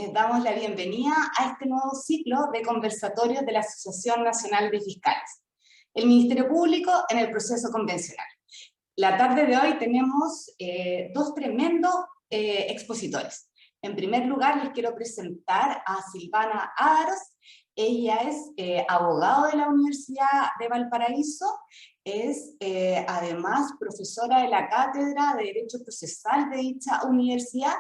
Les damos la bienvenida a este nuevo ciclo de conversatorios de la Asociación Nacional de Fiscales. El Ministerio Público en el proceso convencional. La tarde de hoy tenemos dos tremendos expositores. En primer lugar, les quiero presentar a Silvana Ávaros. Ella es abogado de la Universidad de Valparaíso, es además profesora de la Cátedra de Derecho Procesal de dicha universidad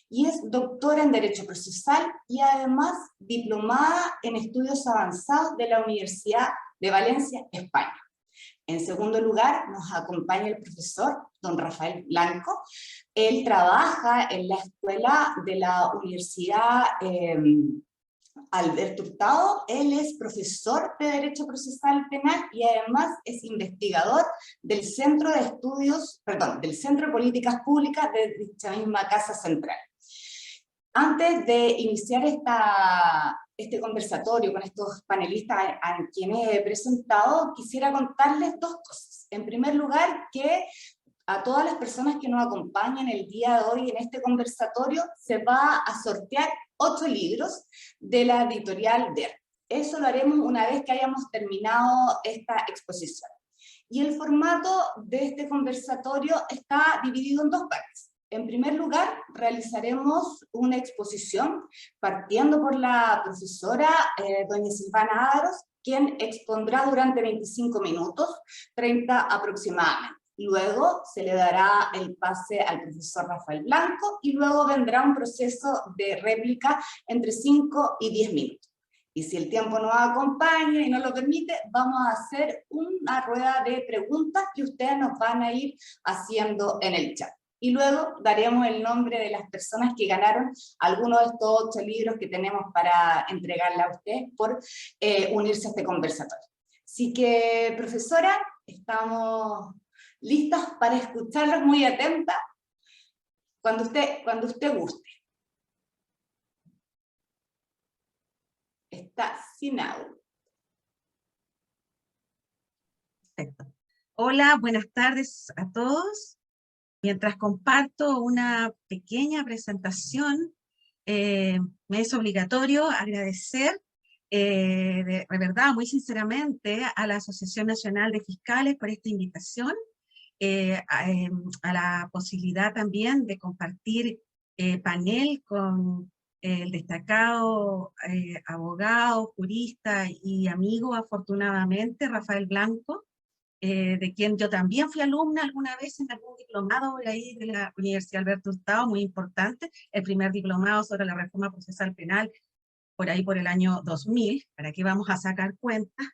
y es doctora en Derecho Procesal y además diplomada en Estudios Avanzados de la Universidad de Valencia, España. En segundo lugar, nos acompaña el profesor don Rafael Blanco. Él trabaja en la escuela de la Universidad Alberto Hurtado. Él es profesor de Derecho Procesal Penal y además es investigador del Centro de Estudios, del Centro de Políticas Públicas de dicha misma Casa Central. Antes de iniciar este conversatorio con estos panelistas a quienes he presentado, quisiera contarles dos cosas. En primer lugar, que a todas las personas que nos acompañan el día de hoy en este conversatorio se va a sortear 8 libros de la editorial DER. Eso lo haremos una vez que hayamos terminado esta exposición. Y el formato de este conversatorio está dividido en dos partes. En primer lugar, realizaremos una exposición partiendo por la profesora doña Silvana Ávaros, quien expondrá durante 25 minutos, 30 aproximadamente. Luego se le dará el pase al profesor Rafael Blanco y luego vendrá un proceso de réplica entre 5 y 10 minutos. Y si el tiempo nos acompaña y nos lo permite, vamos a hacer una rueda de preguntas que ustedes nos van a ir haciendo en el chat. Y luego daremos el nombre de las personas que ganaron alguno de estos 8 libros que tenemos para entregarle a ustedes por unirse a este conversatorio. Así que, profesora, estamos listas para escucharlos, muy atentas, cuando usted guste. Está sin audio. Perfecto. Hola, buenas tardes a todos. Mientras comparto una pequeña presentación, me es obligatorio agradecer de verdad, muy sinceramente, a la Asociación Nacional de Fiscales por esta invitación, a la posibilidad también de compartir panel con el destacado abogado, jurista y amigo, afortunadamente, Rafael Blanco, de quien yo también fui alumna alguna vez en algún diplomado ahí de la Universidad Alberto Hurtado, muy importante, el primer diplomado sobre la reforma procesal penal, por ahí por el año 2000, para que vamos a sacar cuentas.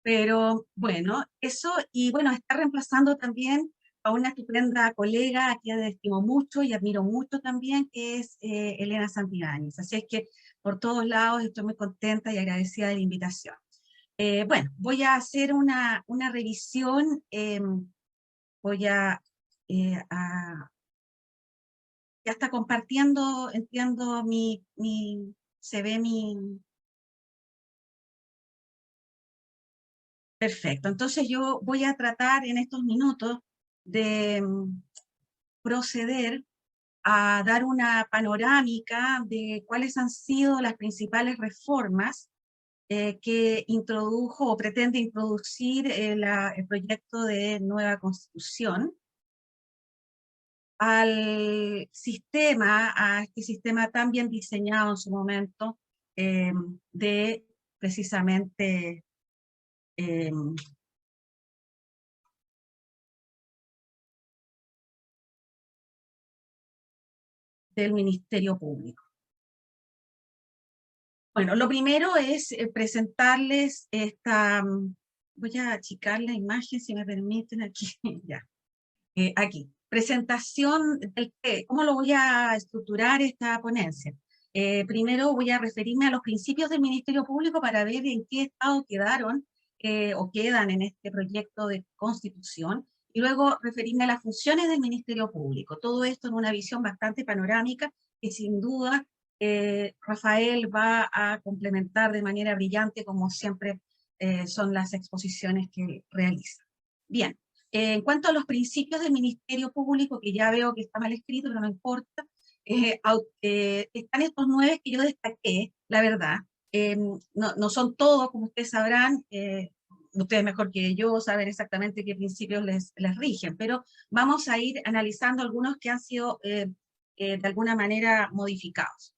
Pero bueno, eso, y bueno, está reemplazando también a una estupenda colega a quien estimo mucho y admiro mucho también, que es Elena Santibáñez. Así es que por todos lados estoy muy contenta y agradecida de la invitación. Bueno, voy a hacer una revisión, voy ya está compartiendo, entiendo, se ve mi... Perfecto, entonces yo voy a tratar en estos minutos de proceder a dar una panorámica de cuáles han sido las principales reformas que introdujo o pretende introducir el proyecto de nueva constitución al sistema, a este sistema tan bien diseñado en su momento de precisamente del Ministerio Público. Bueno, lo primero es presentarles esta, voy a achicar la imagen si me permiten aquí, ya, aquí, presentación del cómo lo voy a estructurar esta ponencia. Primero voy a referirme a los principios del Ministerio Público para ver en qué estado quedaron o quedan en este proyecto de constitución, y luego referirme a las funciones del Ministerio Público. Todo esto en una visión bastante panorámica que sin duda Rafael va a complementar de manera brillante, como siempre son las exposiciones que realiza. Bien, en cuanto a los principios del Ministerio Público, que ya veo que está mal escrito, pero no importa, están estos 9 que yo destaqué, la verdad. No son todos, como ustedes sabrán, ustedes mejor que yo saben exactamente qué principios les rigen, pero vamos a ir analizando algunos que han sido de alguna manera modificados.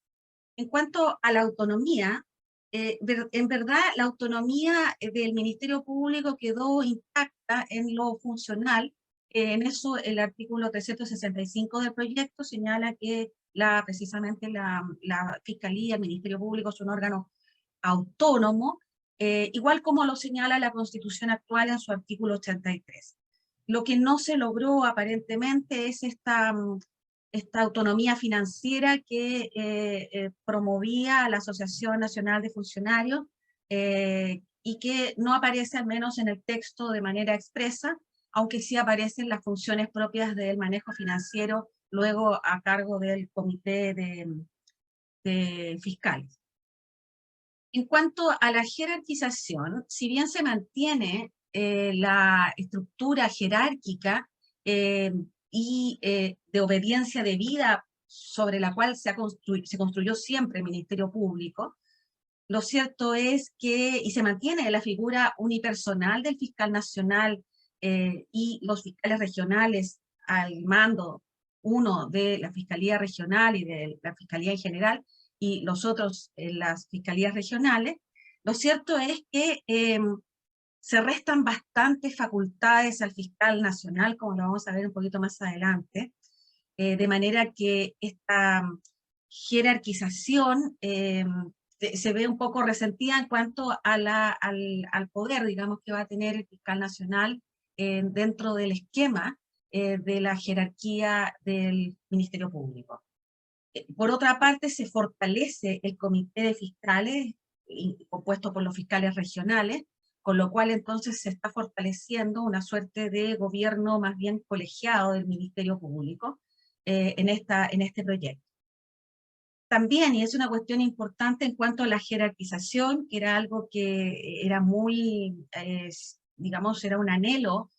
En cuanto a la autonomía, en verdad la autonomía del Ministerio Público quedó intacta en lo funcional. En eso el artículo 365 del proyecto señala que precisamente la Fiscalía, el Ministerio Público es un órgano autónomo, igual como lo señala la Constitución actual en su artículo 83. Lo que no se logró aparentemente es esta autonomía financiera que promovía la Asociación Nacional de Funcionarios y que no aparece al menos en el texto de manera expresa, aunque sí aparecen las funciones propias del manejo financiero luego a cargo del Comité de Fiscales. En cuanto a la jerarquización, si bien se mantiene la estructura jerárquica y de obediencia debida sobre la cual se construyó siempre el Ministerio Público, lo cierto es que, y se mantiene la figura unipersonal del fiscal nacional y los fiscales regionales al mando, uno de la Fiscalía Regional y de la Fiscalía en general, y los otros en las fiscalías regionales, lo cierto es que se restan bastantes facultades al fiscal nacional, como lo vamos a ver un poquito más adelante, de manera que esta jerarquización se ve un poco resentida en cuanto a al poder, digamos, que va a tener el fiscal nacional dentro del esquema de la jerarquía del Ministerio Público. Por otra parte, se fortalece el comité de fiscales, compuesto por los fiscales regionales, con lo cual entonces se está fortaleciendo una suerte de gobierno más bien colegiado del Ministerio Público en este proyecto. También, y es una cuestión importante en cuanto a la jerarquización, que era algo que era muy, digamos, era un anhelo,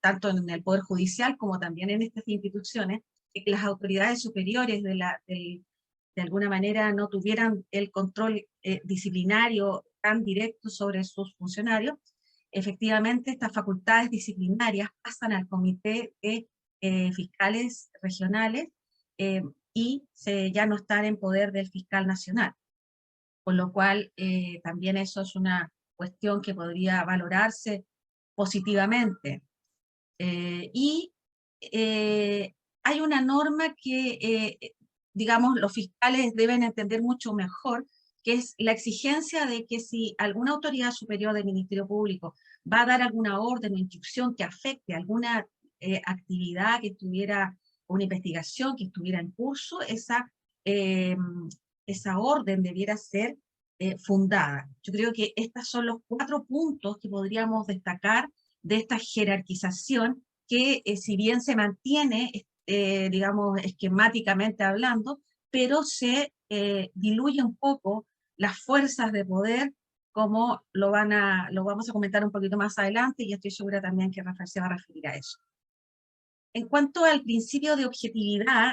tanto en el Poder Judicial como también en estas instituciones, que las autoridades superiores de alguna manera no tuvieran el control disciplinario tan directo sobre sus funcionarios. Efectivamente, estas facultades disciplinarias pasan al Comité de Fiscales Regionales y ya no están en poder del fiscal nacional. Con lo cual, también eso es una cuestión que podría valorarse positivamente. Hay una norma que, digamos, los fiscales deben entender mucho mejor, que es la exigencia de que si alguna autoridad superior del Ministerio Público va a dar alguna orden o instrucción que afecte alguna actividad que estuviera, una investigación que estuviera en curso, esa orden debiera ser fundada. Yo creo que estos son los 4 puntos que podríamos destacar de esta jerarquización que si bien se mantiene, digamos, esquemáticamente hablando, pero se diluye un poco las fuerzas de poder, como lo vamos a comentar un poquito más adelante, y estoy segura también que Rafael se va a referir a eso. En cuanto al principio de objetividad,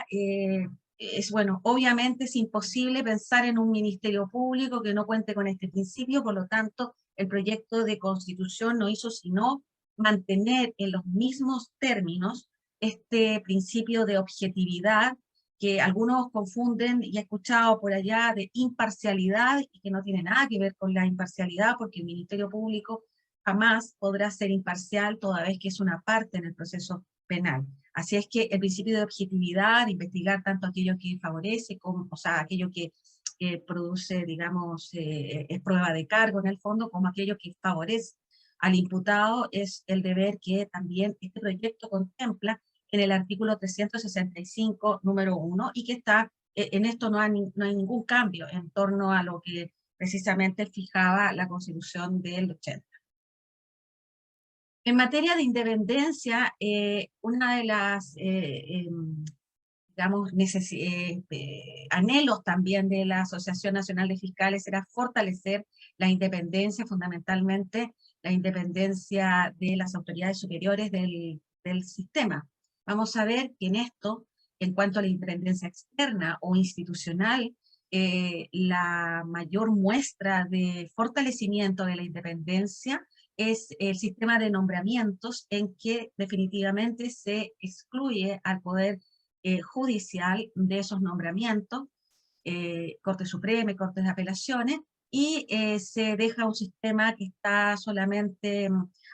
bueno, obviamente es imposible pensar en un ministerio público que no cuente con este principio, por lo tanto, el proyecto de constitución no hizo sino mantener en los mismos términos este principio de objetividad que algunos confunden, y he escuchado por allá, de imparcialidad, y que no tiene nada que ver con la imparcialidad, porque el Ministerio Público jamás podrá ser imparcial toda vez que es una parte en el proceso penal. Así es que el principio de objetividad, de investigar tanto aquello que favorece, como, o sea, aquello que produce, digamos, es prueba de cargo en el fondo, como aquello que favorece al imputado, es el deber que también este proyecto contempla en el artículo 365, número 1, y que está, en esto no hay ningún cambio en torno a lo que precisamente fijaba la Constitución del 80. En materia de independencia, una de las, digamos, anhelos también de la Asociación Nacional de Fiscales era fortalecer la independencia, fundamentalmente la independencia de las autoridades superiores del sistema. Vamos a ver que en esto en cuanto a la independencia externa o institucional, la mayor muestra de fortalecimiento de la independencia es el sistema de nombramientos, en que definitivamente se excluye al poder judicial de esos nombramientos, Corte Suprema y Cortes de Apelaciones, y se deja un sistema que está solamente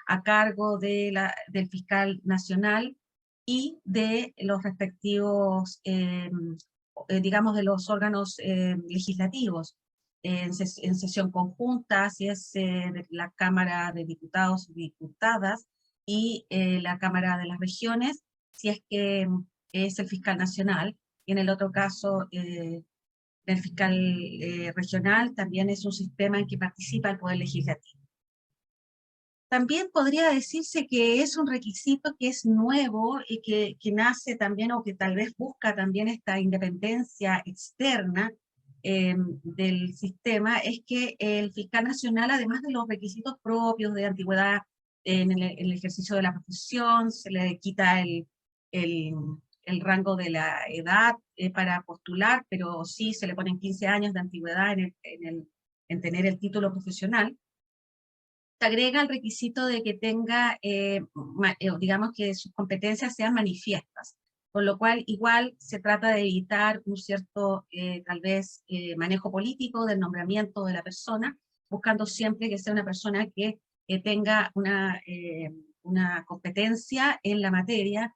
a cargo del fiscal nacional y de los respectivos, digamos, de los órganos legislativos, en sesión conjunta, si es de la Cámara de Diputados y Diputadas, y la Cámara de las Regiones, si es que es el fiscal nacional, y en el otro caso, el fiscal regional, también es un sistema en que participa el Poder Legislativo. También podría decirse que es un requisito que es nuevo y que nace también, o que tal vez busca también esta independencia externa del sistema, es que el fiscal nacional, además de los requisitos propios de antigüedad en el ejercicio de la profesión, se le quita el rango de la edad para postular, pero sí se le ponen 15 años de antigüedad en tener el título profesional. Se agrega el requisito de que tenga, digamos, que sus competencias sean manifiestas, con lo cual igual se trata de evitar un cierto, tal vez, manejo político del nombramiento de la persona, buscando siempre que sea una persona que tenga una competencia en la materia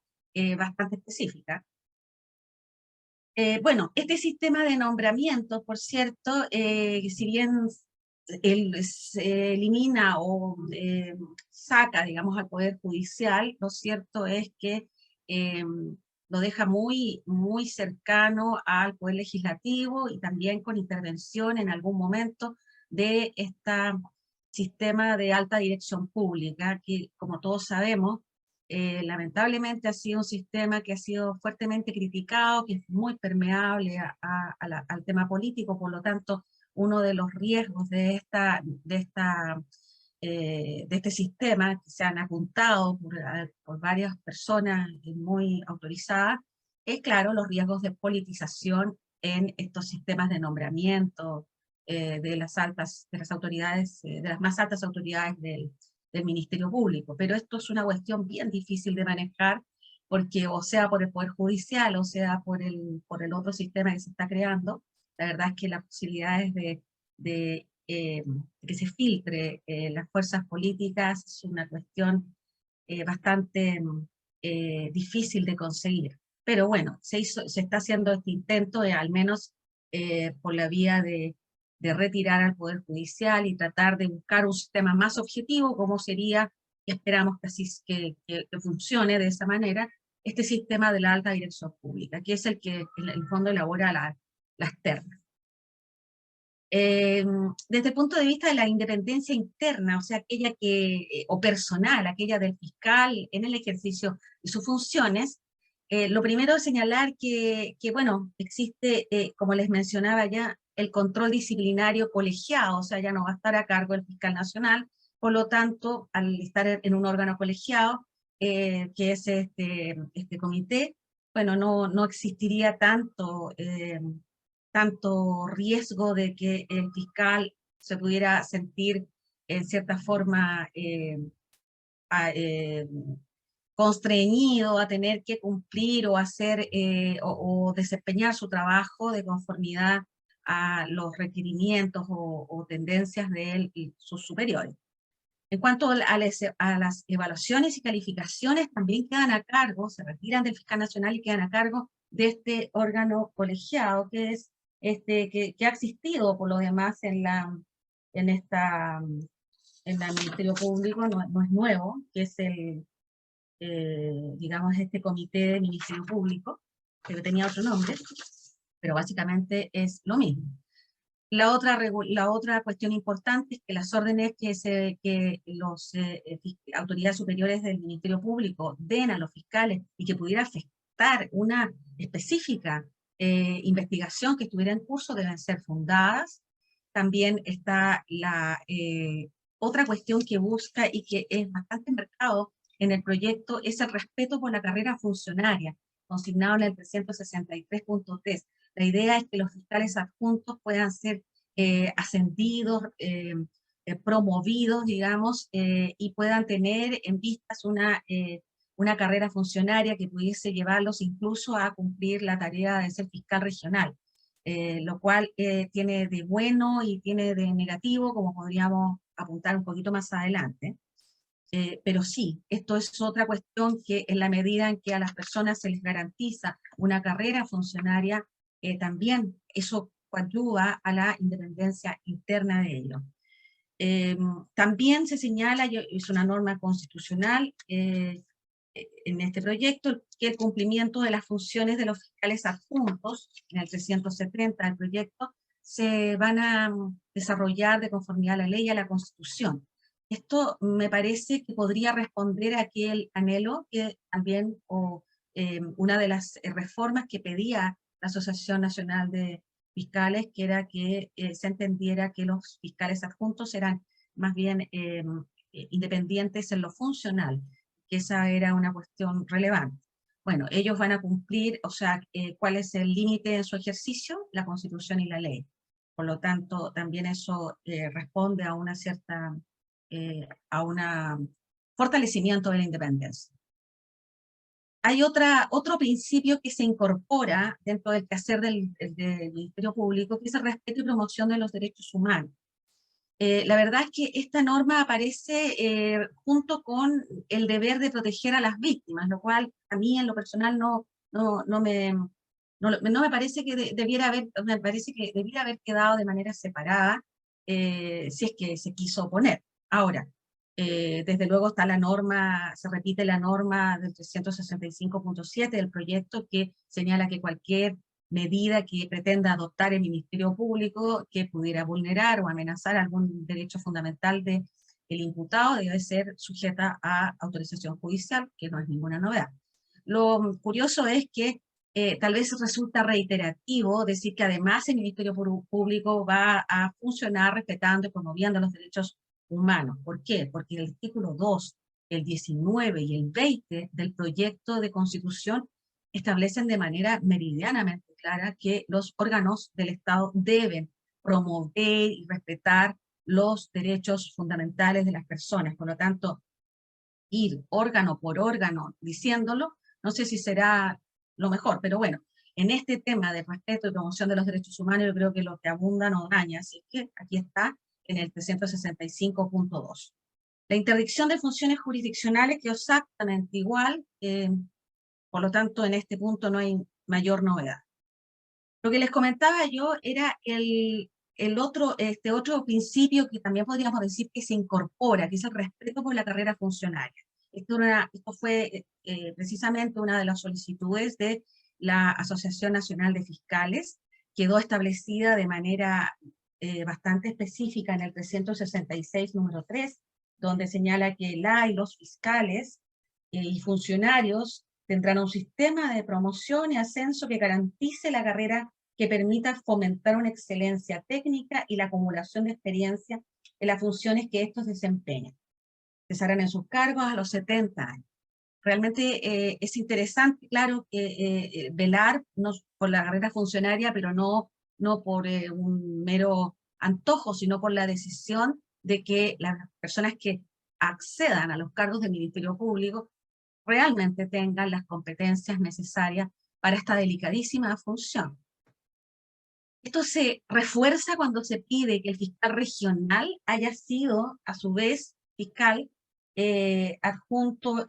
bastante específica. Bueno, este sistema de nombramiento, por cierto, si bien se elimina o saca, digamos, al Poder Judicial, lo cierto es que lo deja muy, muy cercano al Poder Legislativo, y también con intervención en algún momento de este sistema de alta dirección pública, que, como todos sabemos, lamentablemente ha sido un sistema que ha sido fuertemente criticado, que es muy permeable al tema político. Por lo tanto, uno de los riesgos de este sistema, que se han apuntado por varias personas muy autorizadas, es, claro, los riesgos de politización en estos sistemas de nombramiento de las autoridades, de las más altas autoridades del Ministerio Público. Pero esto es una cuestión bien difícil de manejar, porque o sea por el Poder Judicial, o sea por el otro sistema que se está creando, la verdad es que las posibilidades de que se filtre las fuerzas políticas es una cuestión bastante difícil de conseguir. Pero bueno, se está haciendo este intento, al menos por la vía de retirar al Poder Judicial y tratar de buscar un sistema más objetivo, como sería, y esperamos que así que funcione de esa manera, este sistema de la alta dirección pública, que es el que en el fondo elabora las ternas. Desde el punto de vista de la independencia interna, o sea, aquella o personal, aquella del fiscal en el ejercicio de sus funciones, lo primero es señalar bueno, existe, como les mencionaba ya, el control disciplinario colegiado, o sea, ya no va a estar a cargo el fiscal nacional. Por lo tanto, al estar en un órgano colegiado, que es este comité, bueno, no existiría tanto riesgo de que el fiscal se pudiera sentir en cierta forma constreñido a tener que cumplir o hacer o desempeñar su trabajo de conformidad a los requerimientos o tendencias de él y sus superiores. En cuanto a las evaluaciones y calificaciones, también quedan a cargo, se retiran del fiscal nacional y quedan a cargo de este órgano colegiado, que es que ha existido por lo demás en el Ministerio Público, no es nuevo, que es digamos, este comité de Ministerio Público, que tenía otro nombre, pero básicamente es lo mismo. La otra cuestión importante es que las órdenes que las autoridades superiores del Ministerio Público den a los fiscales y que pudiera afectar una específica investigación que estuviera en curso deben ser fundadas. También está otra cuestión que busca y que es bastante marcado en el proyecto, es el respeto por la carrera funcionaria. consignado en el 363.3. La idea es que los fiscales adjuntos puedan ser ascendidos, promovidos, digamos, y puedan tener en vistas una carrera funcionaria que pudiese llevarlos incluso a cumplir la tarea de ser fiscal regional, lo cual tiene de bueno y tiene de negativo, como podríamos apuntar un poquito más adelante. Pero sí, esto es otra cuestión que en la medida en que a las personas se les garantiza una carrera funcionaria, también eso coadyuva a la independencia interna de ellos. También se señala, es una norma constitucional en este proyecto, que el cumplimiento de las funciones de los fiscales adjuntos, en el 370 del proyecto, se van a desarrollar de conformidad a la ley y a la Constitución. Esto me parece que podría responder a aquel anhelo que también, una de las reformas que pedía la Asociación Nacional de Fiscales, que era que se entendiera que los fiscales adjuntos eran más bien independientes en lo funcional, que esa era una cuestión relevante. Bueno, ellos van a cumplir, o sea, ¿cuál es el límite en su ejercicio? La Constitución y la ley. Por lo tanto, también eso responde a una cierta, a un fortalecimiento de la independencia. Hay otro principio que se incorpora dentro del quehacer del Ministerio Público, que es el respeto y promoción de los derechos humanos. La verdad es que esta norma aparece junto con el deber de proteger a las víctimas, lo cual a mí en lo personal no me parece que debiera haber, me parece que debiera haber quedado de manera separada, si es que se quiso poner. Ahora, desde luego está la norma, se repite la norma del 365.7 del proyecto, que señala que cualquier medida que pretenda adoptar el Ministerio Público que pudiera vulnerar o amenazar algún derecho fundamental del imputado debe ser sujeta a autorización judicial, que no es ninguna novedad. Lo curioso es que tal vez resulta reiterativo decir que además el Ministerio Público va a funcionar respetando y promoviendo los derechos humanos. ¿Por qué? Porque el artículo 2, el 19 y el 20 del proyecto de Constitución establecen de manera meridianamente clara que los órganos del Estado deben promover y respetar los derechos fundamentales de las personas. Por lo tanto, ir órgano por órgano diciéndolo, no sé si será lo mejor, pero bueno, en este tema de respeto y promoción de los derechos humanos, yo creo que lo que abunda no daña, así que aquí está en el 365.2. La interdicción de funciones jurisdiccionales quedó exactamente igual, por lo tanto en este punto no hay mayor novedad. Lo que les comentaba yo era este otro principio que también podríamos decir que se incorpora, que es el respeto por la carrera funcionaria. Esto fue precisamente una de las solicitudes de la Asociación Nacional de Fiscales, quedó establecida de manera bastante específica en el 366 número 3, donde señala que la y los fiscales y funcionarios tendrán un sistema de promoción y ascenso que garantice la carrera, que permita fomentar una excelencia técnica y la acumulación de experiencia en las funciones que estos desempeñan. Cesarán en sus cargos a los 70 años. Realmente es interesante, claro, velar por la carrera funcionaria, pero no por un mero antojo, sino por la decisión de que las personas que accedan a los cargos del Ministerio Público realmente tengan las competencias necesarias para esta delicadísima función. Esto se refuerza cuando se pide que el fiscal regional haya sido, a su vez, fiscal adjunto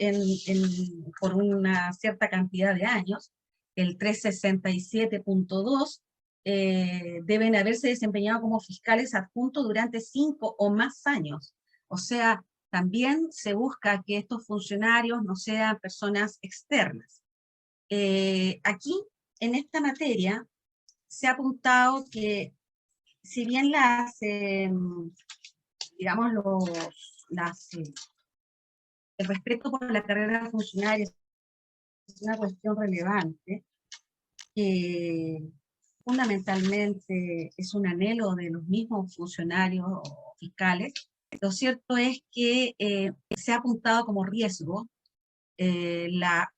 por una cierta cantidad de años. El 367.2 deben haberse desempeñado como fiscales adjuntos durante 5 o más años. O sea, también se busca que estos funcionarios no sean personas externas. Aquí, en esta materia, se ha apuntado que si bien digamos, el respeto por la carrera funcionaria es una cuestión relevante, fundamentalmente es un anhelo de los mismos funcionarios o fiscales, lo cierto es que se ha apuntado como riesgo la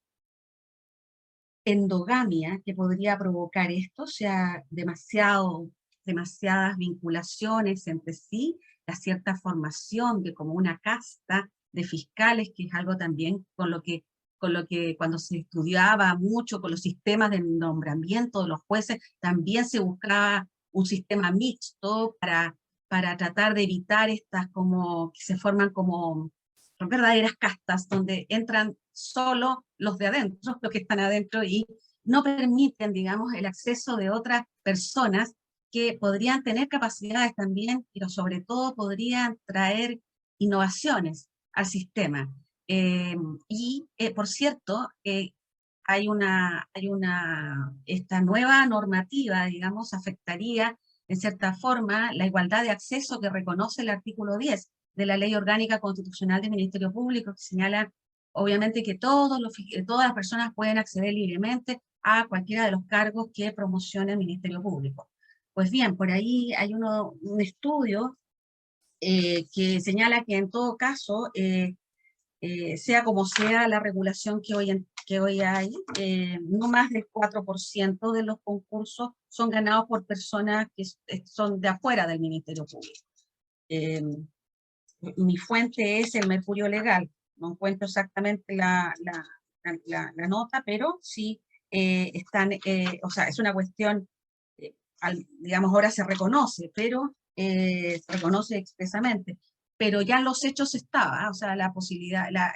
endogamia que podría provocar esto, o sea, demasiadas vinculaciones entre sí, la cierta formación de como una casta de fiscales, que es algo también con lo que cuando se estudiaba mucho con los sistemas de nombramiento de los jueces, también se buscaba un sistema mixto para tratar de evitar estas como, que se forman como verdaderas castas, donde entran solo los de adentro, los que están adentro, y no permiten, digamos, el acceso de otras personas que podrían tener capacidades también, pero sobre todo podrían traer innovaciones al sistema. Por cierto, esta nueva normativa, digamos, afectaría en cierta forma la igualdad de acceso que reconoce el artículo 10 de la Ley Orgánica Constitucional del Ministerio Público, que señala obviamente que todas las personas pueden acceder libremente a cualquiera de los cargos que promocione el Ministerio Público. Pues bien, por ahí hay un estudio que señala que en todo caso, sea como sea la regulación que hoy hay, no más del 4% de los concursos son ganados por personas que son de afuera del Ministerio Público. Mi fuente es el Mercurio Legal, no encuentro exactamente la nota, pero sí o sea, es una cuestión, digamos, ahora se reconoce, pero se reconoce expresamente, pero ya en los hechos estaba, o sea, la posibilidad, la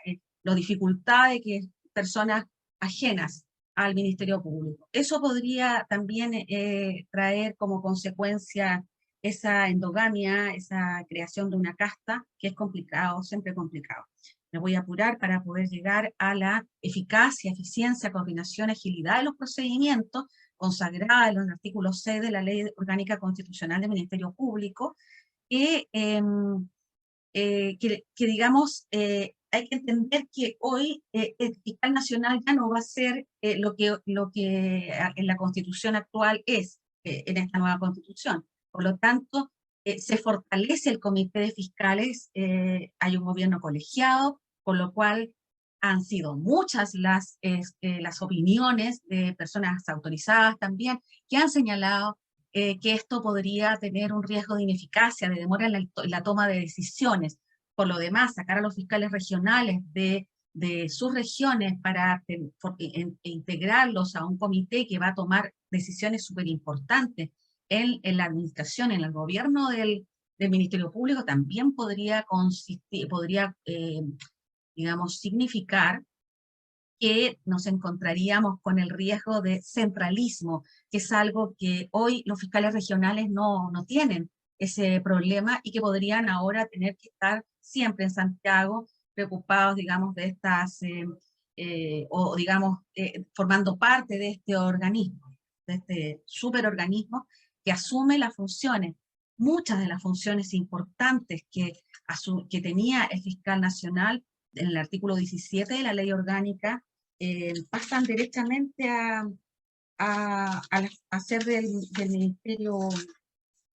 dificultad de que personas ajenas al Ministerio Público. Eso podría también traer como consecuencia esa endogamia, esa creación de una casta, que es complicado, siempre complicado. Me voy a apurar para poder llegar a la eficacia, eficiencia, coordinación, agilidad de los procedimientos, consagrada en los artículos 6 de la Ley Orgánica Constitucional del Ministerio Público, que digamos, hay que entender que hoy el fiscal nacional ya no va a ser lo que en la Constitución actual es, en esta nueva Constitución. Por lo tanto, se fortalece el comité de fiscales, hay un gobierno colegiado, por lo cual han sido muchas las opiniones de personas autorizadas también, que han señalado que esto podría tener un riesgo de ineficacia, de demora en la toma de decisiones. Por lo demás, sacar a los fiscales regionales de sus regiones para integrarlos a un comité que va a tomar decisiones súper importantes en la administración, en el gobierno del Ministerio Público, también podría digamos, significar que nos encontraríamos con el riesgo de centralismo, que es algo que hoy los fiscales regionales no tienen ese problema y que podrían ahora tener que estar siempre en Santiago preocupados, digamos, de estas, o digamos, formando parte de este organismo, de este superorganismo que asume las funciones, muchas de las funciones importantes que tenía el fiscal nacional en el artículo 17 de la Ley Orgánica, pasan directamente a hacer del ministerio,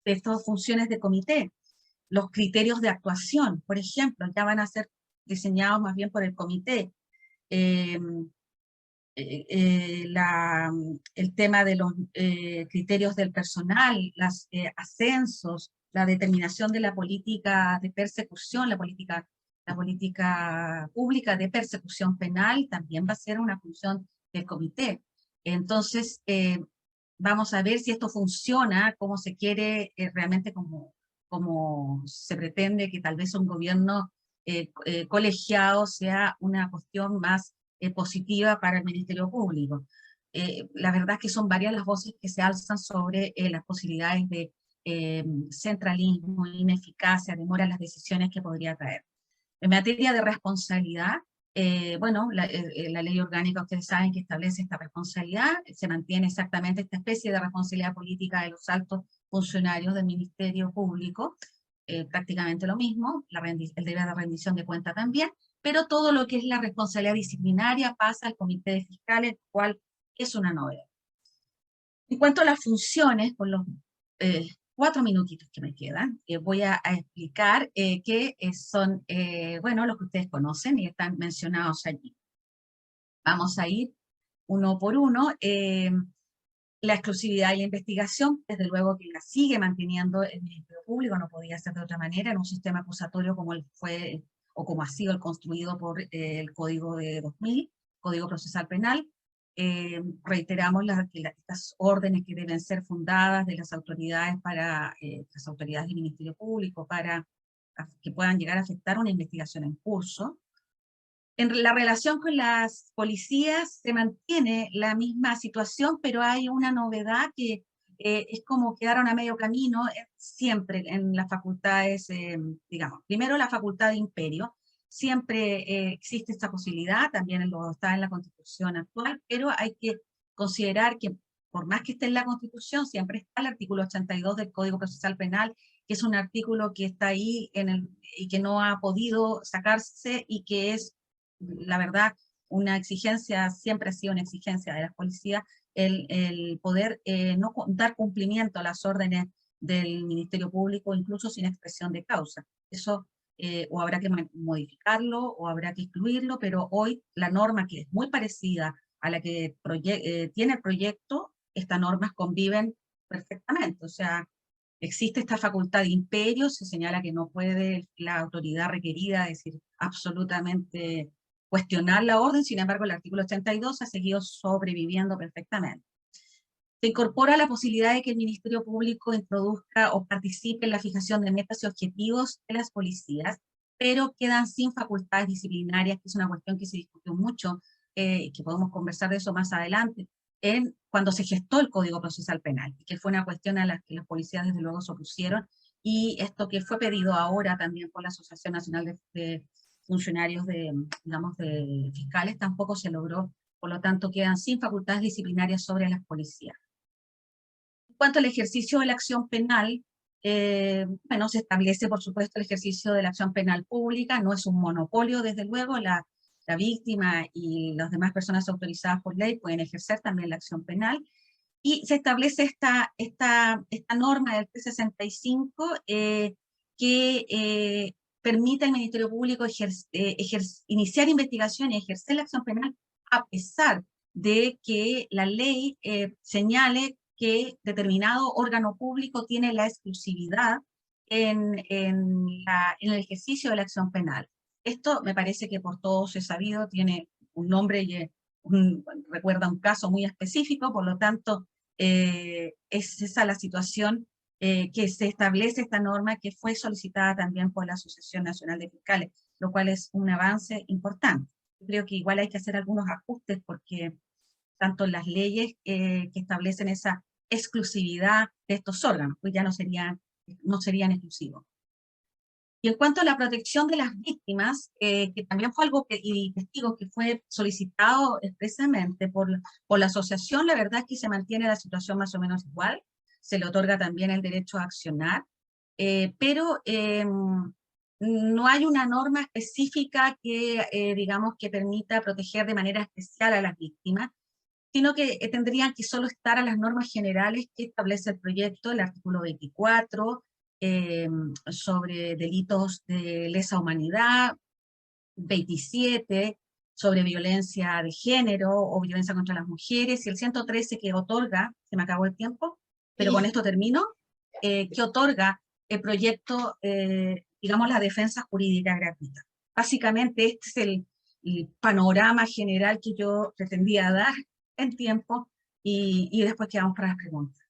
de estas funciones de comité. Los criterios de actuación, por ejemplo, ya van a ser diseñados más bien por el comité. El tema de los criterios del personal, los ascensos, la determinación de la política de persecución, la política pública de persecución penal, también va a ser una función del comité. Entonces, vamos a ver si esto funciona, cómo se quiere, realmente como se pretende que tal vez un gobierno colegiado sea una cuestión más positiva para el Ministerio Público. La verdad es que son varias las voces que se alzan sobre las posibilidades de centralismo, ineficacia, demora en las decisiones que podría traer. En materia de responsabilidad, bueno, la ley orgánica, ustedes saben que establece esta responsabilidad, se mantiene exactamente esta especie de responsabilidad política de los altos funcionarios del Ministerio Público, prácticamente lo mismo, el deber de rendición de cuenta también, pero todo lo que es la responsabilidad disciplinaria pasa al comité de fiscales, cual es una novedad. En cuanto a las funciones, por los 4 minutitos que me quedan, voy a explicar qué son, bueno, los que ustedes conocen y están mencionados allí. Vamos a ir uno por uno. La exclusividad y la investigación, desde luego que la sigue manteniendo el Ministerio Público, no podía ser de otra manera, en un sistema acusatorio como fue, o como ha sido el construido por el Código de 2000, Código Procesal Penal. Reiteramos estas órdenes que deben ser fundadas de las autoridades las autoridades del Ministerio Público para que puedan llegar a afectar una investigación en curso. En la relación con las policías se mantiene la misma situación, pero hay una novedad que es como quedaron a medio camino siempre en las facultades, digamos, primero la facultad de imperio, siempre existe esta posibilidad, también está en la Constitución actual, pero hay que considerar que por más que esté en la Constitución, siempre está el artículo 82 del Código Procesal Penal, que es un artículo que está ahí y que no ha podido sacarse y que es, la verdad, una exigencia, siempre ha sido una exigencia de las policías, el poder no dar cumplimiento a las órdenes del Ministerio Público, incluso sin expresión de causa. Eso o habrá que modificarlo o habrá que excluirlo, pero hoy la norma, que es muy parecida a la que tiene el proyecto, estas normas conviven perfectamente. O sea, existe esta facultad de imperio, se señala que no puede la autoridad requerida decir absolutamente cuestionar la orden, sin embargo el artículo 82 ha seguido sobreviviendo perfectamente. Se incorpora la posibilidad de que el Ministerio Público introduzca o participe en la fijación de metas y objetivos de las policías, pero quedan sin facultades disciplinarias, que es una cuestión que se discutió mucho, que podemos conversar de eso más adelante, cuando se gestó el Código Procesal Penal, que fue una cuestión a la que los policías desde luego se opusieron, y esto que fue pedido ahora también por la Asociación Nacional de Funcionarios digamos, de fiscales, tampoco se logró, por lo tanto quedan sin facultades disciplinarias sobre las policías. En cuanto al ejercicio de la acción penal, bueno, se establece por supuesto el ejercicio de la acción penal pública, no es un monopolio desde luego, la víctima y las demás personas autorizadas por ley pueden ejercer también la acción penal, y se establece esta norma del 365 que permite al Ministerio Público iniciar investigación y ejercer la acción penal a pesar de que la ley señale que determinado órgano público tiene la exclusividad en el ejercicio de la acción penal. Esto me parece que por todos es sabido, tiene un nombre y recuerda un caso muy específico, por lo tanto es esa la situación que se establece esta norma, que fue solicitada también por la Asociación Nacional de Fiscales, lo cual es un avance importante. Yo creo que igual hay que hacer algunos ajustes porque tanto las leyes que establecen esa exclusividad de estos órganos, pues ya no serían exclusivos. Y en cuanto a la protección de las víctimas, que también fue algo y testigos que fue solicitado expresamente por la asociación, la verdad es que se mantiene la situación más o menos igual, se le otorga también el derecho a accionar, pero no hay una norma específica que, digamos, que permita proteger de manera especial a las víctimas, sino que tendrían que solo estar a las normas generales que establece el proyecto, el artículo 24, sobre delitos de lesa humanidad, 27, sobre violencia de género o violencia contra las mujeres, y el 113 que otorga, se me acabó el tiempo, pero con esto termino, que otorga el proyecto, digamos, la defensa jurídica gratuita. Básicamente este es el panorama general que yo pretendía dar en tiempo, y después quedamos para las preguntas.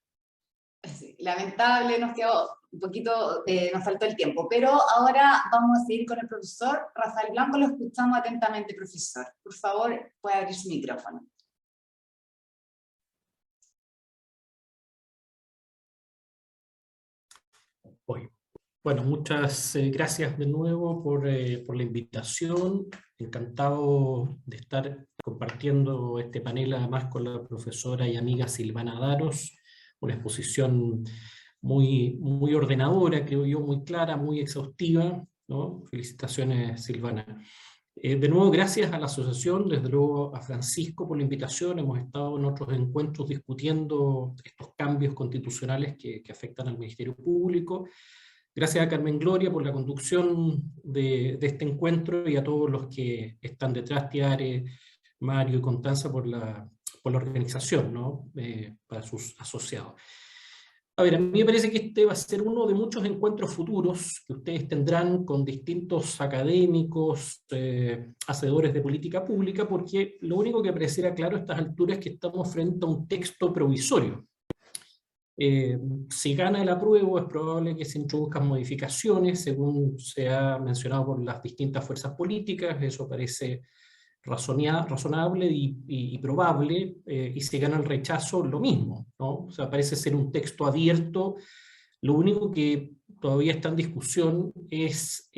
Sí, lamentable, nos quedó un poquito, nos faltó el tiempo, pero ahora vamos a seguir con el profesor Rafael Blanco, lo escuchamos atentamente, profesor. Por favor, puede abrir su micrófono. Bueno, muchas gracias de nuevo por la invitación. Encantado de estar compartiendo este panel además con la profesora y amiga Silvana Daros, una exposición muy ordenadora, creo yo, muy clara, muy exhaustiva, ¿no? Felicitaciones, Silvana. De nuevo, gracias a la asociación, desde luego a Francisco por la invitación. Hemos estado en otros encuentros discutiendo estos cambios constitucionales que afectan al Ministerio Público. Gracias a Carmen Gloria por la conducción de este encuentro y a todos los que están detrás, Tiare, Mario y Constanza, por la organización, ¿no? Para sus asociados. A ver, a mí me parece que este va a ser uno de muchos encuentros futuros que ustedes tendrán con distintos académicos, hacedores de política pública, porque lo único que pareciera claro a estas alturas es que estamos frente a un texto provisorio. Si gana el apruebo, es probable que se introduzcan modificaciones, según se ha mencionado por las distintas fuerzas políticas, eso parece razonable y probable, y si gana el rechazo, lo mismo, ¿no? O sea, parece ser un texto abierto. Lo único que todavía está en discusión es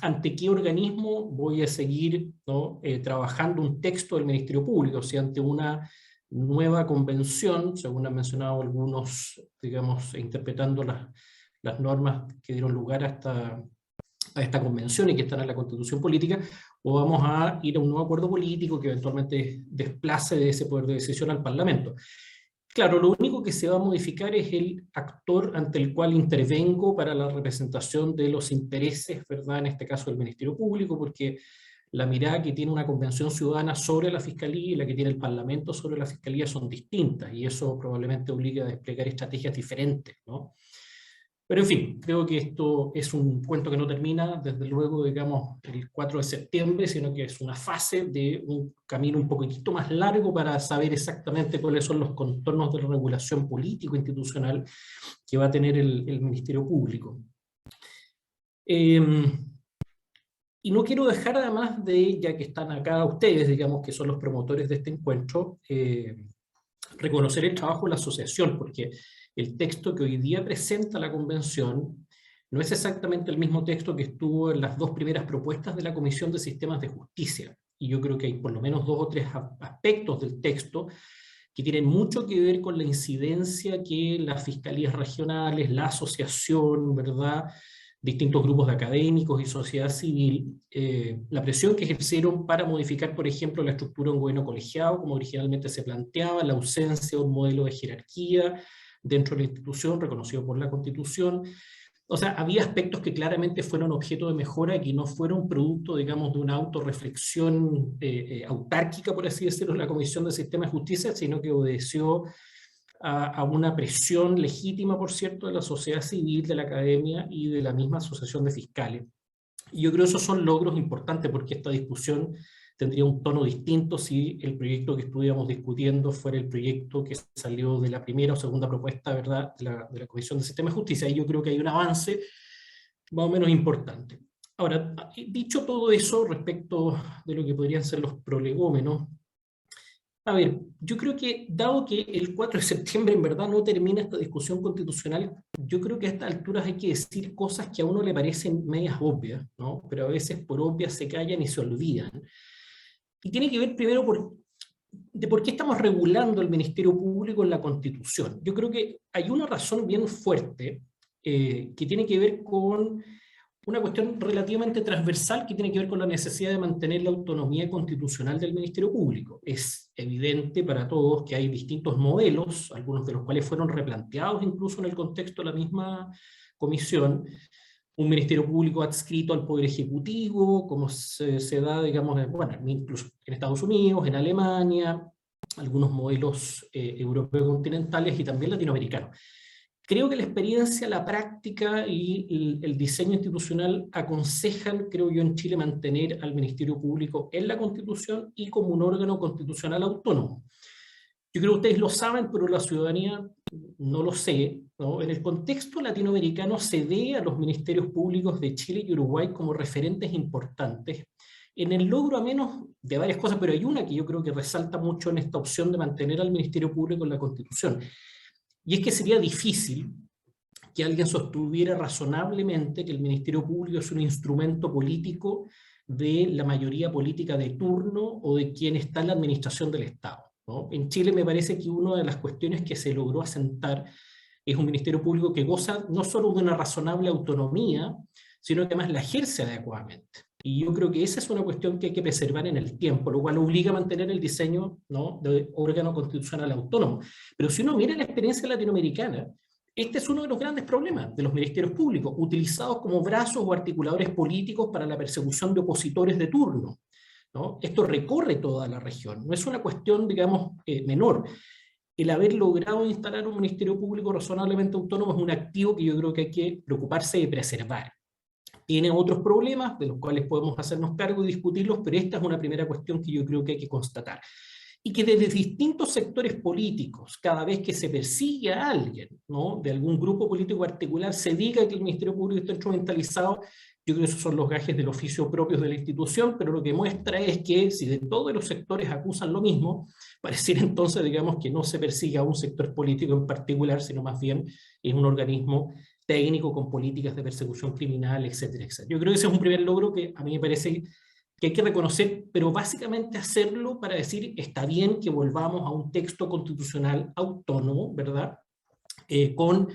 ante qué organismo voy a seguir, ¿no? Trabajando un texto del Ministerio Público, si ante una nueva convención, según han mencionado algunos, digamos, interpretando las normas que dieron lugar a esta convención y que están en la Constitución Política, o vamos a ir a un nuevo acuerdo político que eventualmente desplace de ese poder de decisión al Parlamento. Claro, lo único que se va a modificar es el actor ante el cual intervengo para la representación de los intereses, ¿verdad? En este caso del Ministerio Público, porque la mirada que tiene una convención ciudadana sobre la Fiscalía y la que tiene el Parlamento sobre la Fiscalía son distintas, y eso probablemente obliga a desplegar estrategias diferentes, ¿no? Pero en fin, creo que esto es un cuento que no termina, desde luego, digamos, el 4 de septiembre, sino que es una fase de un camino un poquitito más largo para saber exactamente cuáles son los contornos de la regulación político-institucional que va a tener el Ministerio Público. Y no quiero dejar además de, ya que están acá ustedes, digamos, que son los promotores de este encuentro, reconocer el trabajo de la asociación, porque el texto que hoy día presenta la convención no es exactamente el mismo texto que estuvo en las dos primeras propuestas de la Comisión de Sistemas de Justicia. Y yo creo que hay por lo menos 2 o 3 aspectos del texto que tienen mucho que ver con la incidencia que las fiscalías regionales, la asociación, ¿verdad?, distintos grupos de académicos y sociedad civil, la presión que ejercieron para modificar, por ejemplo, la estructura de un gobierno colegiado, como originalmente se planteaba, la ausencia de un modelo de jerarquía dentro de la institución, reconocido por la Constitución. O sea, había aspectos que claramente fueron objeto de mejora y que no fueron producto, digamos, de una autorreflexión autárquica, por así decirlo, en la Comisión de Sistema de Justicia, sino que obedeció a una presión legítima, por cierto, de la sociedad civil, de la academia y de la misma asociación de fiscales. Y yo creo que esos son logros importantes, porque esta discusión tendría un tono distinto si el proyecto que estuviéramos discutiendo fuera el proyecto que salió de la primera o segunda propuesta, ¿verdad?, de la Comisión de Sistema de Justicia. Y yo creo que hay un avance más o menos importante. Ahora, dicho todo eso respecto de lo que podrían ser los prolegómenos, a ver, yo creo que, dado que el 4 de septiembre en verdad no termina esta discusión constitucional, yo creo que a estas alturas hay que decir cosas que a uno le parecen medias obvias, ¿no? Pero a veces por obvias se callan y se olvidan. Y tiene que ver primero de por qué estamos regulando el Ministerio Público en la Constitución. Yo creo que hay una razón bien fuerte que tiene que ver con una cuestión relativamente transversal que tiene que ver con la necesidad de mantener la autonomía constitucional del Ministerio Público. Es evidente para todos que hay distintos modelos, algunos de los cuales fueron replanteados incluso en el contexto de la misma comisión. Un Ministerio Público adscrito al Poder Ejecutivo, como se da, digamos, bueno, incluso en Estados Unidos, en Alemania, algunos modelos europeos continentales y también latinoamericanos. Creo que la experiencia, la práctica y el diseño institucional aconsejan, creo yo, en Chile mantener al Ministerio Público en la Constitución y como un órgano constitucional autónomo. Yo creo que ustedes lo saben, pero la ciudadanía no lo sé, ¿no? En el contexto latinoamericano se ve a los ministerios públicos de Chile y Uruguay como referentes importantes en el logro a menos de varias cosas, pero hay una que yo creo que resalta mucho en esta opción de mantener al Ministerio Público en la Constitución. Y es que sería difícil que alguien sostuviera razonablemente que el Ministerio Público es un instrumento político de la mayoría política de turno o de quien está en la administración del Estado, ¿no? En Chile me parece que una de las cuestiones que se logró asentar es un Ministerio Público que goza no solo de una razonable autonomía, sino que además la ejerce adecuadamente. Y yo creo que esa es una cuestión que hay que preservar en el tiempo, lo cual obliga a mantener el diseño, ¿no?, de órgano constitucional autónomo. Pero si uno mira la experiencia latinoamericana, este es uno de los grandes problemas de los ministerios públicos, utilizados como brazos o articuladores políticos para la persecución de opositores de turno, ¿no? Esto recorre toda la región, no es una cuestión, digamos, menor. El haber logrado instalar un ministerio público razonablemente autónomo es un activo que yo creo que hay que preocuparse de preservar. Tiene otros problemas de los cuales podemos hacernos cargo y discutirlos, pero esta es una primera cuestión que yo creo que hay que constatar. Y que desde distintos sectores políticos, cada vez que se persigue a alguien, ¿no?, de algún grupo político particular, se diga que el Ministerio Público está instrumentalizado. Yo creo que esos son los gajes del oficio propios de la institución, pero lo que muestra es que si de todos los sectores acusan lo mismo, pareciera entonces, digamos, que no se persigue a un sector político en particular, sino más bien es un organismo técnico con políticas de persecución criminal, etcétera, etcétera. Yo creo que ese es un primer logro que a mí me parece que hay que reconocer, pero básicamente hacerlo para decir, está bien que volvamos a un texto constitucional autónomo, ¿verdad? Con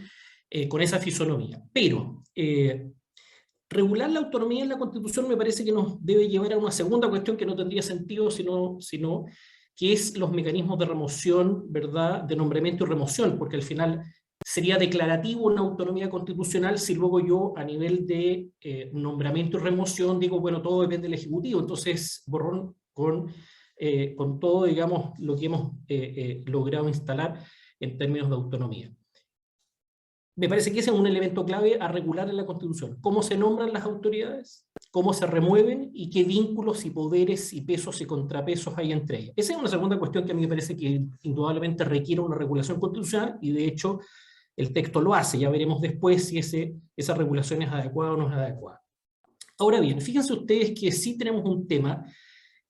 esa fisonomía. Pero regular la autonomía en la Constitución me parece que nos debe llevar a una segunda cuestión que no tendría sentido, sino que es los mecanismos de remoción, ¿verdad?, de nombramiento y remoción, porque al final sería declarativo una autonomía constitucional si luego yo a nivel de nombramiento y remoción digo, bueno, todo depende del Ejecutivo, entonces borrón con todo, digamos, lo que hemos logrado instalar en términos de autonomía. Me parece que ese es un elemento clave a regular en la Constitución. ¿Cómo se nombran las autoridades? ¿Cómo se remueven? ¿Y qué vínculos y poderes y pesos y contrapesos hay entre ellas? Esa es una segunda cuestión que a mí me parece que indudablemente requiere una regulación constitucional y de hecho el texto lo hace. Ya veremos después si esa regulación es adecuada o no es adecuada. Ahora bien, fíjense ustedes que sí tenemos un tema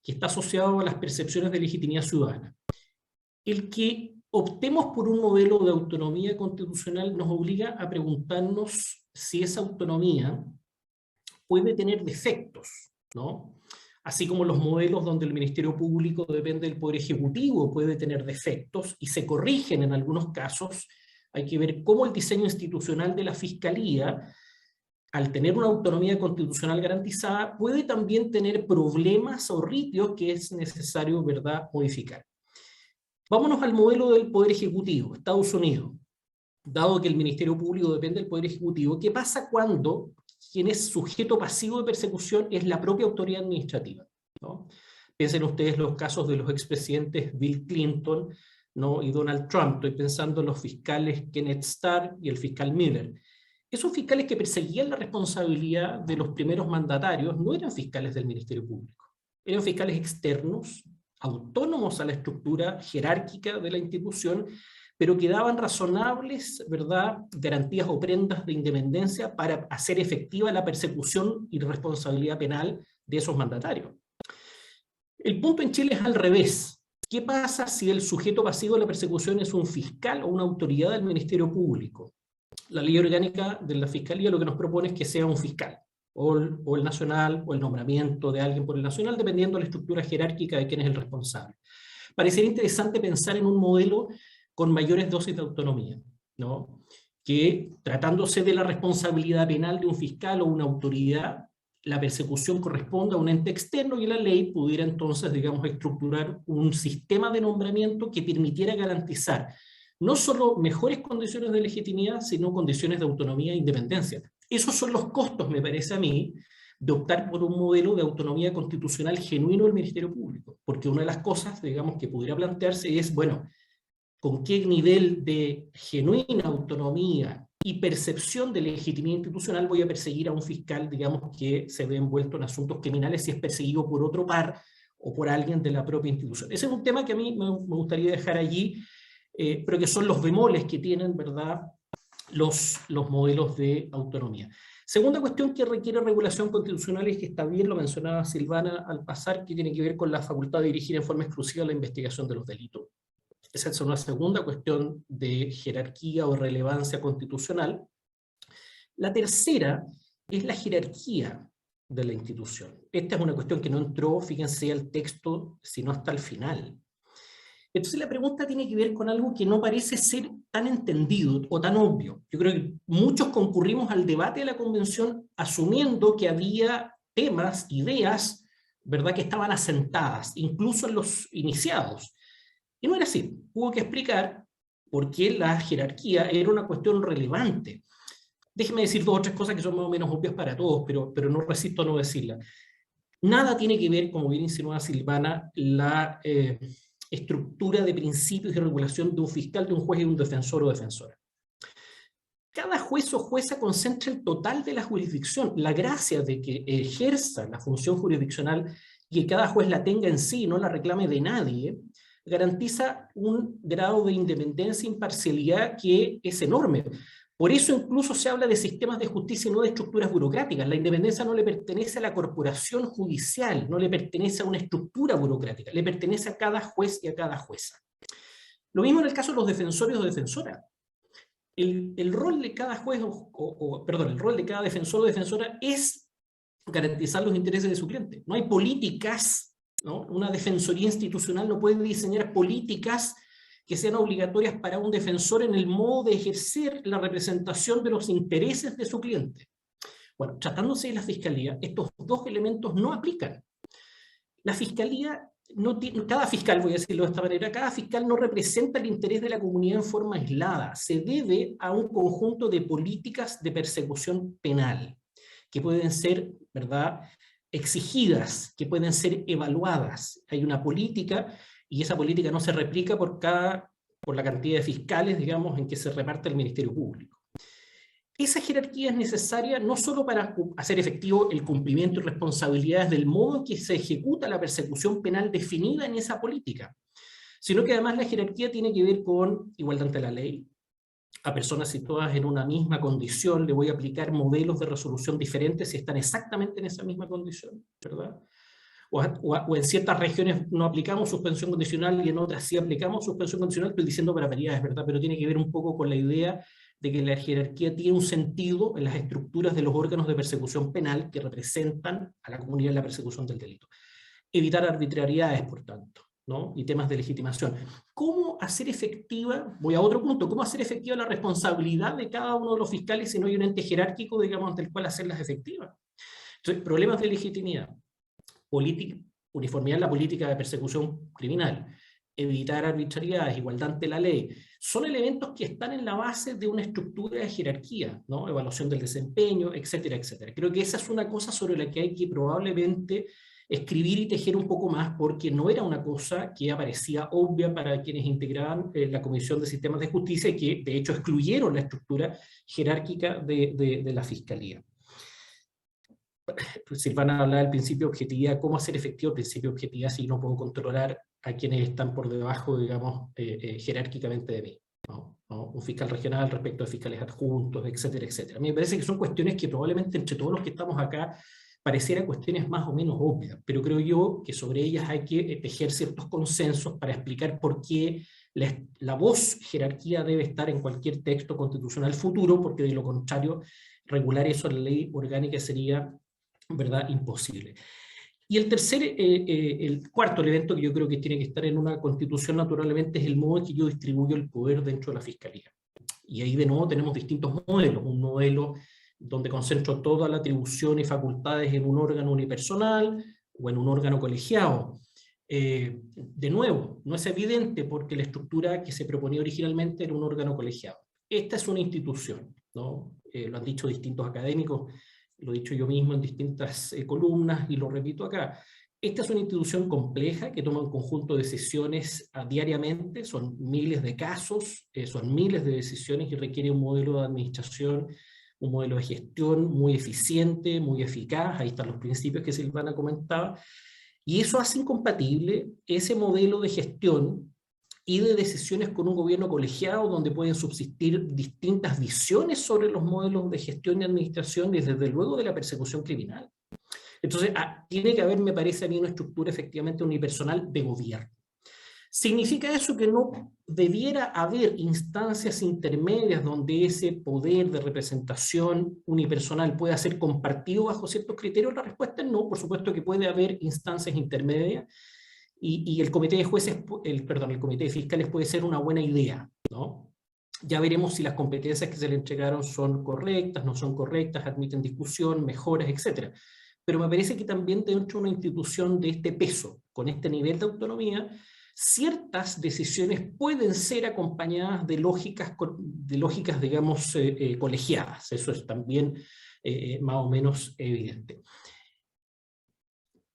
que está asociado a las percepciones de legitimidad ciudadana. El que optemos por un modelo de autonomía constitucional nos obliga a preguntarnos si esa autonomía puede tener defectos, ¿no? Así como los modelos donde el Ministerio Público depende del Poder Ejecutivo puede tener defectos y se corrigen en algunos casos. Hay que ver cómo el diseño institucional de la Fiscalía, al tener una autonomía constitucional garantizada, puede también tener problemas o ritios que es necesario, ¿verdad?, modificar. Vámonos al modelo del Poder Ejecutivo, Estados Unidos. Dado que el Ministerio Público depende del Poder Ejecutivo, ¿qué pasa cuando quien es sujeto pasivo de persecución es la propia autoridad administrativa, ¿no? Piensen ustedes los casos de los expresidentes Bill Clinton, ¿no?, y Donald Trump. Estoy pensando en los fiscales Kenneth Starr y el fiscal Miller. Esos fiscales que perseguían la responsabilidad de los primeros mandatarios no eran fiscales del Ministerio Público, eran fiscales externos, autónomos a la estructura jerárquica de la institución, pero que daban razonables, ¿verdad?, garantías o prendas de independencia para hacer efectiva la persecución y responsabilidad penal de esos mandatarios. El punto en Chile es al revés. ¿Qué pasa si el sujeto pasivo de la persecución es un fiscal o una autoridad del Ministerio Público? La ley orgánica de la Fiscalía lo que nos propone es que sea un fiscal, o el nacional, o el nombramiento de alguien por el nacional, dependiendo de la estructura jerárquica de quién es el responsable. Parecería interesante pensar en un modelo con mayores dosis de autonomía, ¿no?, que tratándose de la responsabilidad penal de un fiscal o una autoridad, la persecución corresponda a un ente externo y la ley pudiera entonces, digamos, estructurar un sistema de nombramiento que permitiera garantizar no solo mejores condiciones de legitimidad, sino condiciones de autonomía e independencia. Esos son los costos, me parece a mí, de optar por un modelo de autonomía constitucional genuino del Ministerio Público, porque una de las cosas, digamos, que pudiera plantearse es, bueno, ¿con qué nivel de genuina autonomía y percepción de legitimidad institucional voy a perseguir a un fiscal, digamos, que se ve envuelto en asuntos criminales si es perseguido por otro par o por alguien de la propia institución? Ese es un tema que a mí me gustaría dejar allí, pero que son los bemoles que tienen, ¿verdad?, los modelos de autonomía. Segunda cuestión que requiere regulación constitucional es que está bien, lo mencionaba Silvana al pasar, que tiene que ver con la facultad de dirigir en forma exclusiva la investigación de los delitos. Esa es una segunda cuestión de jerarquía o relevancia constitucional. La tercera es la jerarquía de la institución. Esta es una cuestión que no entró, fíjense, al texto, sino hasta el final. Entonces la pregunta tiene que ver con algo que no parece ser tan entendido o tan obvio. Yo creo que muchos concurrimos al debate de la convención asumiendo que había temas, ideas, ¿verdad?, que estaban asentadas, incluso en los iniciados. Y no era así. Hubo que explicar por qué la jerarquía era una cuestión relevante. Déjenme decir dos o tres cosas que son más o menos obvias para todos, pero no resisto a no decirlas. Nada tiene que ver, como bien insinuaba Silvana, la estructura de principios y regulación de un fiscal, de un juez y un defensor o defensora. Cada juez o jueza concentra el total de la jurisdicción. La gracia de que ejerza la función jurisdiccional y que cada juez la tenga en sí, no la reclame de nadie, garantiza un grado de independencia e imparcialidad que es enorme. Por eso incluso se habla de sistemas de justicia y no de estructuras burocráticas. La independencia no le pertenece a la corporación judicial, no le pertenece a una estructura burocrática, le pertenece a cada juez y a cada jueza. Lo mismo en el caso de los defensores o defensoras. El rol de cada juez, el rol de cada defensor o defensora es garantizar los intereses de su cliente. No hay políticas, ¿no? Una defensoría institucional no puede diseñar políticas que sean obligatorias para un defensor en el modo de ejercer la representación de los intereses de su cliente. Bueno, tratándose de la fiscalía, estos dos elementos no aplican. La fiscalía, cada fiscal, voy a decirlo de esta manera, cada fiscal no representa el interés de la comunidad en forma aislada, se debe a un conjunto de políticas de persecución penal, que pueden ser, ¿verdad?, exigidas, que pueden ser evaluadas. Hay una política, y esa política no se replica por la cantidad de fiscales, digamos, en que se reparte el Ministerio Público. Esa jerarquía es necesaria no solo para hacer efectivo el cumplimiento y responsabilidades del modo en que se ejecuta la persecución penal definida en esa política, sino que además la jerarquía tiene que ver con igualdad ante la ley. A personas situadas en una misma condición le voy a aplicar modelos de resolución diferentes si están exactamente en esa misma condición, ¿verdad? O en ciertas regiones no aplicamos suspensión condicional y en otras sí aplicamos suspensión condicional, estoy diciendo barbaridades, ¿verdad? Pero tiene que ver un poco con la idea de que la jerarquía tiene un sentido en las estructuras de los órganos de persecución penal que representan a la comunidad en la persecución del delito. Evitar arbitrariedades, por tanto, ¿no? Y temas de legitimación. ¿Cómo hacer efectiva, voy a otro punto, cómo hacer efectiva la responsabilidad de cada uno de los fiscales si no hay un ente jerárquico, digamos, ante el cual hacerlas efectivas? Entonces, problemas de legitimidad, uniformidad en la política de persecución criminal, evitar arbitrariedades, igualdad ante la ley, son elementos que están en la base de una estructura de jerarquía, ¿no? Evaluación del desempeño, etcétera, etcétera. Creo que esa es una cosa sobre la que hay que probablemente escribir y tejer un poco más, porque no era una cosa que aparecía obvia para quienes integraban la Comisión de Sistemas de Justicia y que de hecho excluyeron la estructura jerárquica de la Fiscalía. Silvana hablaba del principio de objetividad. ¿Cómo hacer efectivo el principio de objetividad si no puedo controlar a quienes están por debajo, digamos, jerárquicamente de mí? ¿No? Un fiscal regional respecto a fiscales adjuntos, etcétera, etcétera. A mí me parece que son cuestiones que probablemente entre todos los que estamos acá parecieran cuestiones más o menos obvias, pero creo yo que sobre ellas hay que tejer ciertos consensos para explicar por qué la voz jerarquía debe estar en cualquier texto constitucional futuro, porque de lo contrario, regular eso en la ley orgánica sería, ¿verdad?, imposible. Y el cuarto elemento que yo creo que tiene que estar en una constitución naturalmente es el modo en que yo distribuyo el poder dentro de la fiscalía. Y ahí de nuevo tenemos distintos modelos, un modelo donde concentro toda la atribución y facultades en un órgano unipersonal o en un órgano colegiado. De nuevo, no es evidente porque la estructura que se proponía originalmente era un órgano colegiado. Esta es una institución, ¿no? Lo han dicho distintos académicos, lo he dicho yo mismo en distintas columnas y lo repito acá. Esta es una institución compleja que toma un conjunto de decisiones diariamente, son miles de casos, son miles de decisiones y requiere un modelo de administración, un modelo de gestión muy eficiente, muy eficaz. Ahí están los principios que Silvana comentaba, y eso hace incompatible ese modelo de gestión y de decisiones con un gobierno colegiado donde pueden subsistir distintas visiones sobre los modelos de gestión y administración y desde luego de la persecución criminal. Entonces, tiene que haber, me parece a mí, una estructura efectivamente unipersonal de gobierno. ¿Significa eso que no debiera haber instancias intermedias donde ese poder de representación unipersonal pueda ser compartido bajo ciertos criterios? La respuesta es no, por supuesto que puede haber instancias intermedias y el comité de jueces, el comité de fiscales puede ser una buena idea, ¿no? Ya veremos si las competencias que se le entregaron son correctas, no son correctas, admiten discusión, mejoras, etc. Pero me parece que también dentro de una institución de este peso, con este nivel de autonomía, ciertas decisiones pueden ser acompañadas de lógicas digamos, colegiadas. Eso es también más o menos evidente.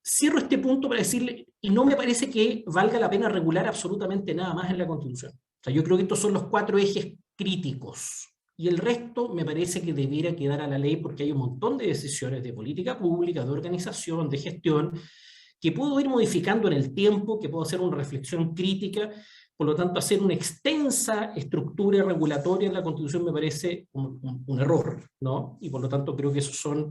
Cierro este punto para decirle, y no me parece que valga la pena regular absolutamente nada más en la Constitución. O sea, yo creo que estos son los 4 ejes críticos. Y el resto me parece que debiera quedar a la ley, porque hay un montón de decisiones de política pública, de organización, de gestión, que puedo ir modificando en el tiempo, que puedo hacer una reflexión crítica. Por lo tanto, hacer una extensa estructura regulatoria en la Constitución me parece un error, ¿no? Y por lo tanto creo que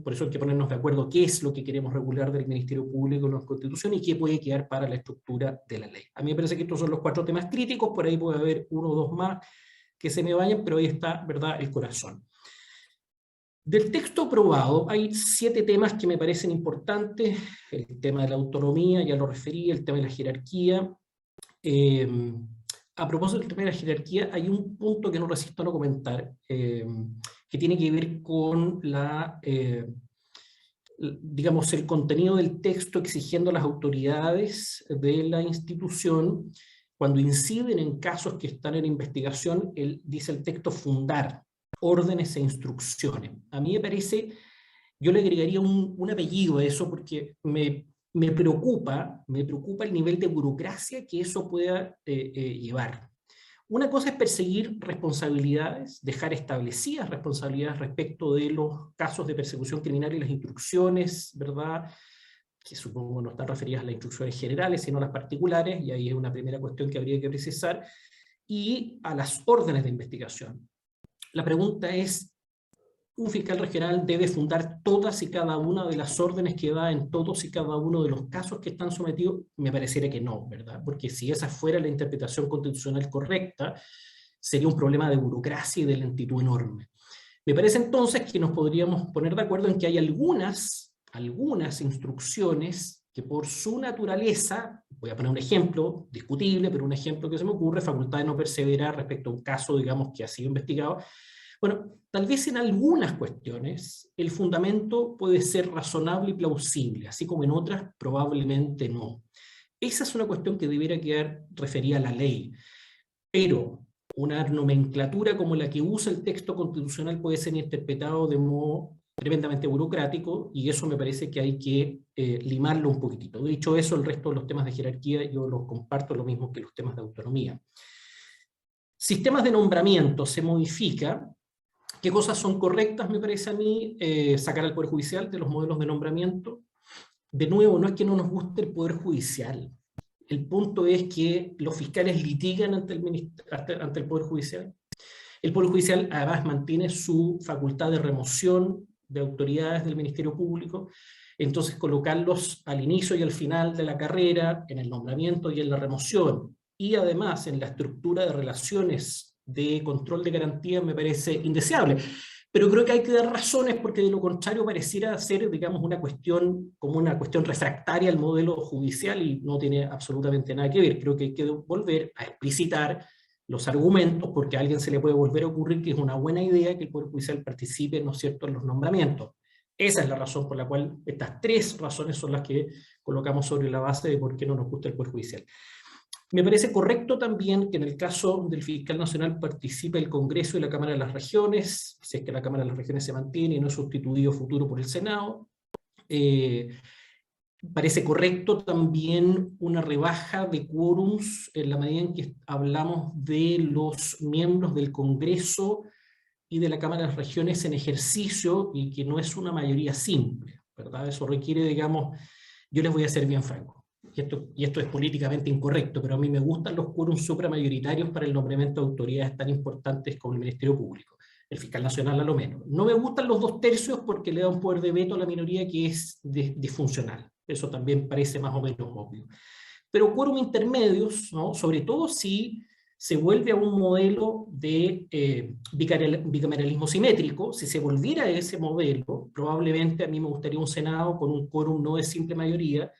por eso hay que ponernos de acuerdo qué es lo que queremos regular del Ministerio Público en la Constitución y qué puede quedar para la estructura de la ley. A mí me parece que estos son los 4 temas críticos, por ahí puede haber 1 o 2 más que se me vayan, pero ahí está, ¿verdad?, el corazón. Del texto aprobado hay 7 temas que me parecen importantes: el tema de la autonomía, ya lo referí, el tema de la jerarquía. A propósito del tema de la jerarquía, hay un punto que no resisto a no comentar, que tiene que ver con digamos, el contenido del texto exigiendo a las autoridades de la institución, cuando inciden en casos que están en investigación, dice el texto, fundar órdenes e instrucciones. A mí me parece, yo le agregaría un apellido a eso, porque me preocupa el nivel de burocracia que eso pueda llevar. Una cosa es perseguir responsabilidades, dejar establecidas responsabilidades respecto de los casos de persecución criminal y las instrucciones, ¿verdad?, que supongo no están referidas a las instrucciones generales, sino a las particulares, y ahí es una primera cuestión que habría que precisar, y a las órdenes de investigación. La pregunta es, ¿un fiscal regional debe fundar todas y cada una de las órdenes que da en todos y cada uno de los casos que están sometidos? Me pareciera que no, ¿verdad? Porque si esa fuera la interpretación constitucional correcta, sería un problema de burocracia y de lentitud enorme. Me parece entonces que nos podríamos poner de acuerdo en que hay algunas instrucciones que por su naturaleza, voy a poner un ejemplo discutible, pero un ejemplo que se me ocurre, facultad de no perseverar respecto a un caso, digamos, que ha sido investigado. Bueno, tal vez en algunas cuestiones el fundamento puede ser razonable y plausible, así como en otras probablemente no. Esa es una cuestión que debiera quedar referida a la ley, pero una nomenclatura como la que usa el texto constitucional puede ser interpretado de modo tremendamente burocrático, y eso me parece que hay que limarlo un poquitito. Dicho eso, el resto de los temas de jerarquía yo los comparto, lo mismo que los temas de autonomía. Sistemas de nombramiento se modifica. ¿Qué cosas son correctas, me parece a mí? Sacar al Poder Judicial de los modelos de nombramiento. De nuevo, no es que no nos guste el Poder Judicial. El punto es que los fiscales litigan ante el Poder Judicial. El Poder Judicial además mantiene su facultad de remoción de autoridades del Ministerio Público, entonces colocarlos al inicio y al final de la carrera, en el nombramiento y en la remoción, y además en la estructura de relaciones de control de garantía, me parece indeseable. Pero creo que hay que dar razones, porque de lo contrario pareciera ser, digamos, como una cuestión refractaria al modelo judicial, y no tiene absolutamente nada que ver. Creo que hay que volver a explicitar los argumentos, porque a alguien se le puede volver a ocurrir que es una buena idea que el Poder Judicial participe, ¿no es cierto?, en los nombramientos. Esa es la razón por la cual estas 3 razones son las que colocamos sobre la base de por qué no nos gusta el Poder Judicial. Me parece correcto también que en el caso del fiscal nacional participe el Congreso y la Cámara de las Regiones, si es que la Cámara de las Regiones se mantiene y no es sustituido futuro por el Senado. Parece correcto también una rebaja de quórums en la medida en que hablamos de los miembros del Congreso y de la Cámara de las Regiones en ejercicio, y que no es una mayoría simple, ¿verdad? Eso requiere, digamos, yo les voy a ser bien franco, y esto es políticamente incorrecto, pero a mí me gustan los quórums supramayoritarios para el nombramiento de autoridades tan importantes como el Ministerio Público, el fiscal nacional a lo menos. No me gustan los 2/3 porque le da un poder de veto a la minoría que es disfuncional. Eso también parece más o menos obvio. Pero quórum intermedios, ¿no?, sobre todo si se vuelve a un modelo de bicameralismo simétrico. Si se volviera a ese modelo, probablemente a mí me gustaría un Senado con un quórum no de simple mayoría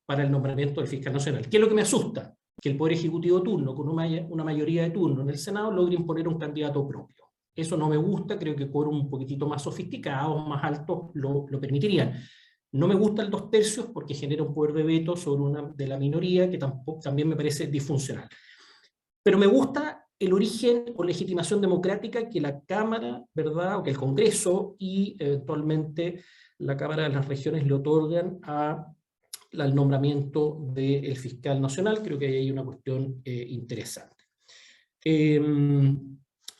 para el nombramiento del fiscal nacional. ¿Qué es lo que me asusta? Que el Poder Ejecutivo de turno, con una mayoría de turno en el Senado, logre imponer un candidato propio. Eso no me gusta, creo que quórum un poquitito más sofisticados, más altos, lo permitirían. No me gusta el 2/3 porque genera un poder de veto sobre una de la minoría que también me parece disfuncional. Pero me gusta el origen o legitimación democrática que la Cámara, ¿verdad?, o que el Congreso y eventualmente la Cámara de las Regiones le otorgan a al nombramiento del fiscal nacional. Creo que ahí hay una cuestión interesante.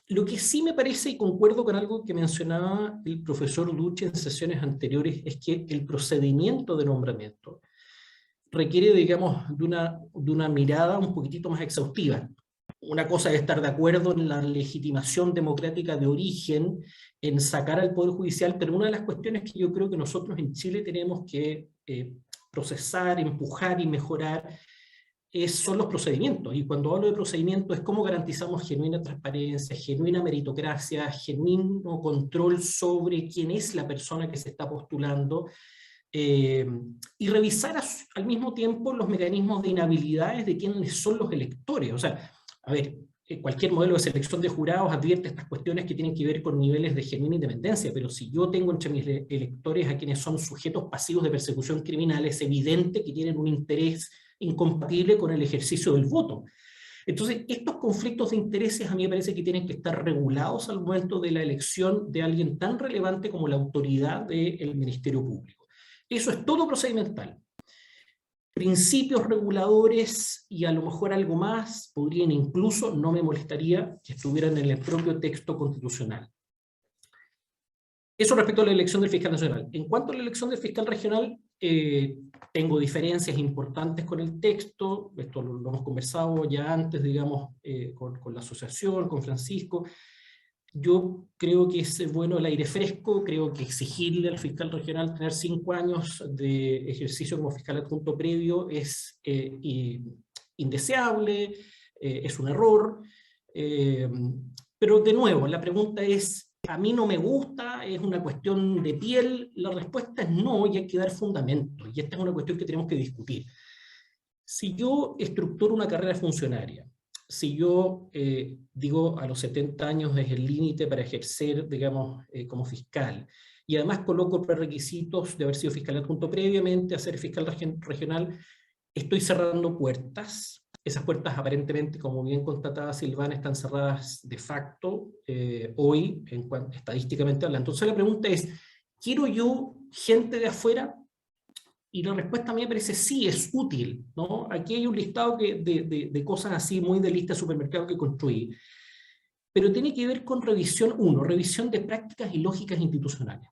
Lo que sí me parece, y concuerdo con algo que mencionaba el profesor Duche en sesiones anteriores, es que el procedimiento de nombramiento requiere, digamos, de una mirada un poquitito más exhaustiva. Una cosa es estar de acuerdo en la legitimación democrática de origen, en sacar al Poder Judicial, pero una de las cuestiones que yo creo que nosotros en Chile tenemos que procesar, empujar y mejorar son los procedimientos. Y cuando hablo de procedimientos es cómo garantizamos genuina transparencia, genuina meritocracia, genuino control sobre quién es la persona que se está postulando, y revisar al mismo tiempo los mecanismos de inhabilidades de quienes son los electores. O sea, a ver, cualquier modelo de selección de jurados advierte estas cuestiones que tienen que ver con niveles de genuina independencia, pero si yo tengo entre mis electores a quienes son sujetos pasivos de persecución criminal, es evidente que tienen un interés incompatible con el ejercicio del voto. Entonces, estos conflictos de intereses a mí me parece que tienen que estar regulados al momento de la elección de alguien tan relevante como la autoridad del Ministerio Público. Eso es todo procedimental. Principios reguladores y a lo mejor algo más podrían incluso, no me molestaría que estuvieran en el propio texto constitucional. Eso respecto a la elección del fiscal nacional. En cuanto a la elección del fiscal regional, tengo diferencias importantes con el texto, esto lo hemos conversado ya antes, digamos, con la asociación, con Francisco. Yo creo que es bueno el aire fresco, creo que exigirle al fiscal regional tener 5 años de ejercicio como fiscal adjunto previo es indeseable, es un error, pero de nuevo, la pregunta es, ¿a mí no me gusta? ¿Es una cuestión de piel? La respuesta es no, y hay que dar fundamentos, y esta es una cuestión que tenemos que discutir. Si yo estructuro una carrera funcionaria, si yo digo a los 70 años es el límite para ejercer, digamos, como fiscal, y además coloco prerequisitos de haber sido fiscal adjunto previamente a ser fiscal regional, estoy cerrando puertas. Esas puertas aparentemente, como bien constataba Silvana, están cerradas de facto hoy, estadísticamente hablando. Entonces la pregunta es, ¿quiero yo gente de afuera? Y la respuesta a mí me parece sí, es útil, ¿no? Aquí hay un listado de cosas así muy de lista de supermercado que construí, pero tiene que ver con revisión, revisión de prácticas y lógicas institucionales.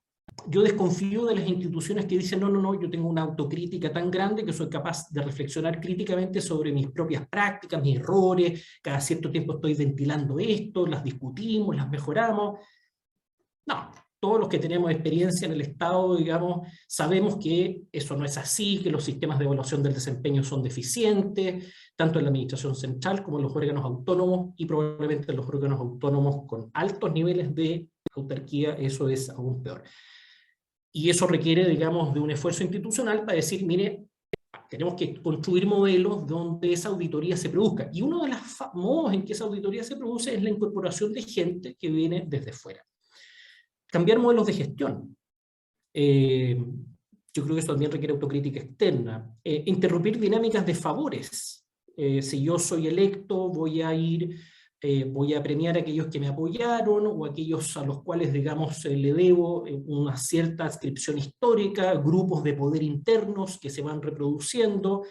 Yo desconfío de las instituciones que dicen, no, yo tengo una autocrítica tan grande que soy capaz de reflexionar críticamente sobre mis propias prácticas, mis errores, cada cierto tiempo estoy ventilando esto, las discutimos, las mejoramos. No. Todos los que tenemos experiencia en el Estado, digamos, sabemos que eso no es así, que los sistemas de evaluación del desempeño son deficientes, tanto en la administración central como en los órganos autónomos, y probablemente en los órganos autónomos con altos niveles de autarquía eso es aún peor. Y eso requiere, digamos, de un esfuerzo institucional para decir, mire, tenemos que construir modelos donde esa auditoría se produzca. Y uno de los modos en que esa auditoría se produce es la incorporación de gente que viene desde fuera. Cambiar modelos de gestión. Yo creo que eso también requiere autocrítica externa. Interrumpir dinámicas de favores. Si yo soy electo, voy a premiar a aquellos que me apoyaron, o aquellos a los cuales, digamos, le debo una cierta adscripción histórica, grupos de poder internos que se van reproduciendo.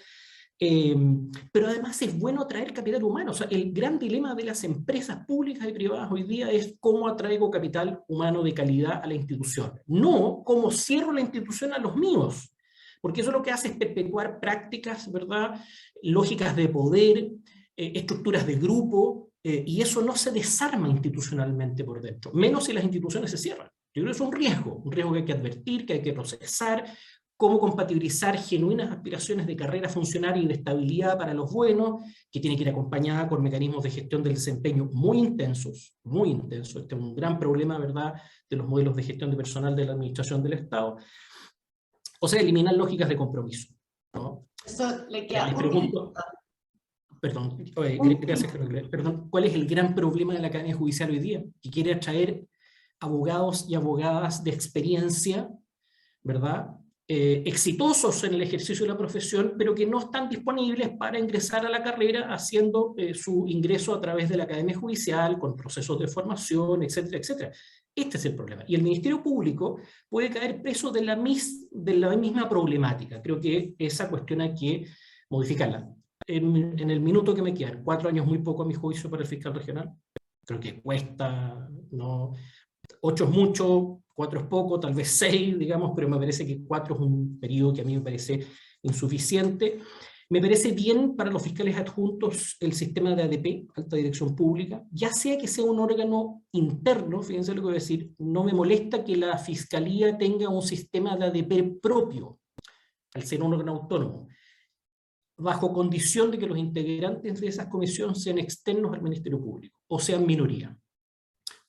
Pero además es bueno atraer capital humano. O sea, el gran dilema de las empresas públicas y privadas hoy día es cómo atraigo capital humano de calidad a la institución, no cómo cierro la institución a los míos, porque eso lo que hace es perpetuar prácticas, ¿verdad?, lógicas de poder, estructuras de grupo, y eso no se desarma institucionalmente por dentro, menos si las instituciones se cierran. Yo creo que es un riesgo que hay que advertir, que hay que procesar, cómo compatibilizar genuinas aspiraciones de carrera funcionaria y de estabilidad para los buenos, que tiene que ir acompañada con mecanismos de gestión del desempeño muy intensos, muy intensos. Este es un gran problema, ¿verdad?, de los modelos de gestión de personal de la administración del Estado. O sea, eliminar lógicas de compromiso, ¿no? Eso le queda Les pregunto, perdón, ¿cuál es el gran problema de la Academia Judicial hoy día? Que quiere atraer abogados y abogadas de experiencia, ¿verdad?, exitosos en el ejercicio de la profesión, pero que no están disponibles para ingresar a la carrera haciendo su ingreso a través de la academia judicial, con procesos de formación, etcétera, etcétera. Este es el problema. Y el Ministerio Público puede caer preso de la misma problemática. Creo que esa cuestión hay que modificarla. En el minuto que me quedan, 4 años muy poco a mi juicio para el fiscal regional. Creo que cuesta, no, 8 es mucho, 4 es poco, tal vez 6, digamos, pero me parece que 4 es un periodo que a mí me parece insuficiente. Me parece bien para los fiscales adjuntos el sistema de ADP, Alta Dirección Pública, ya sea que sea un órgano interno, fíjense lo que voy a decir, no me molesta que la Fiscalía tenga un sistema de ADP propio, al ser un órgano autónomo, bajo condición de que los integrantes de esas comisiones sean externos al Ministerio Público, o sean minoría.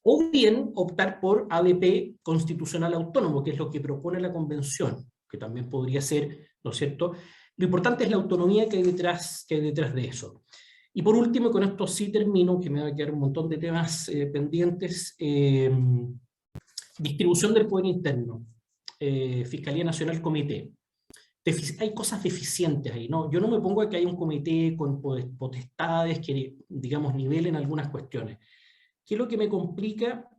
O bien optar por ADP constitucional autónomo, que es lo que propone la Convención, que también podría ser, ¿no es cierto? Lo importante es la autonomía que hay detrás de eso. Y por último, con esto sí termino, que me va a quedar un montón de temas pendientes, distribución del poder interno, Fiscalía Nacional, Comité. Hay cosas deficientes ahí, ¿no? Yo no me pongo a que haya un comité con potestades que, digamos, nivelen algunas cuestiones. ¿Qué es lo que me complica?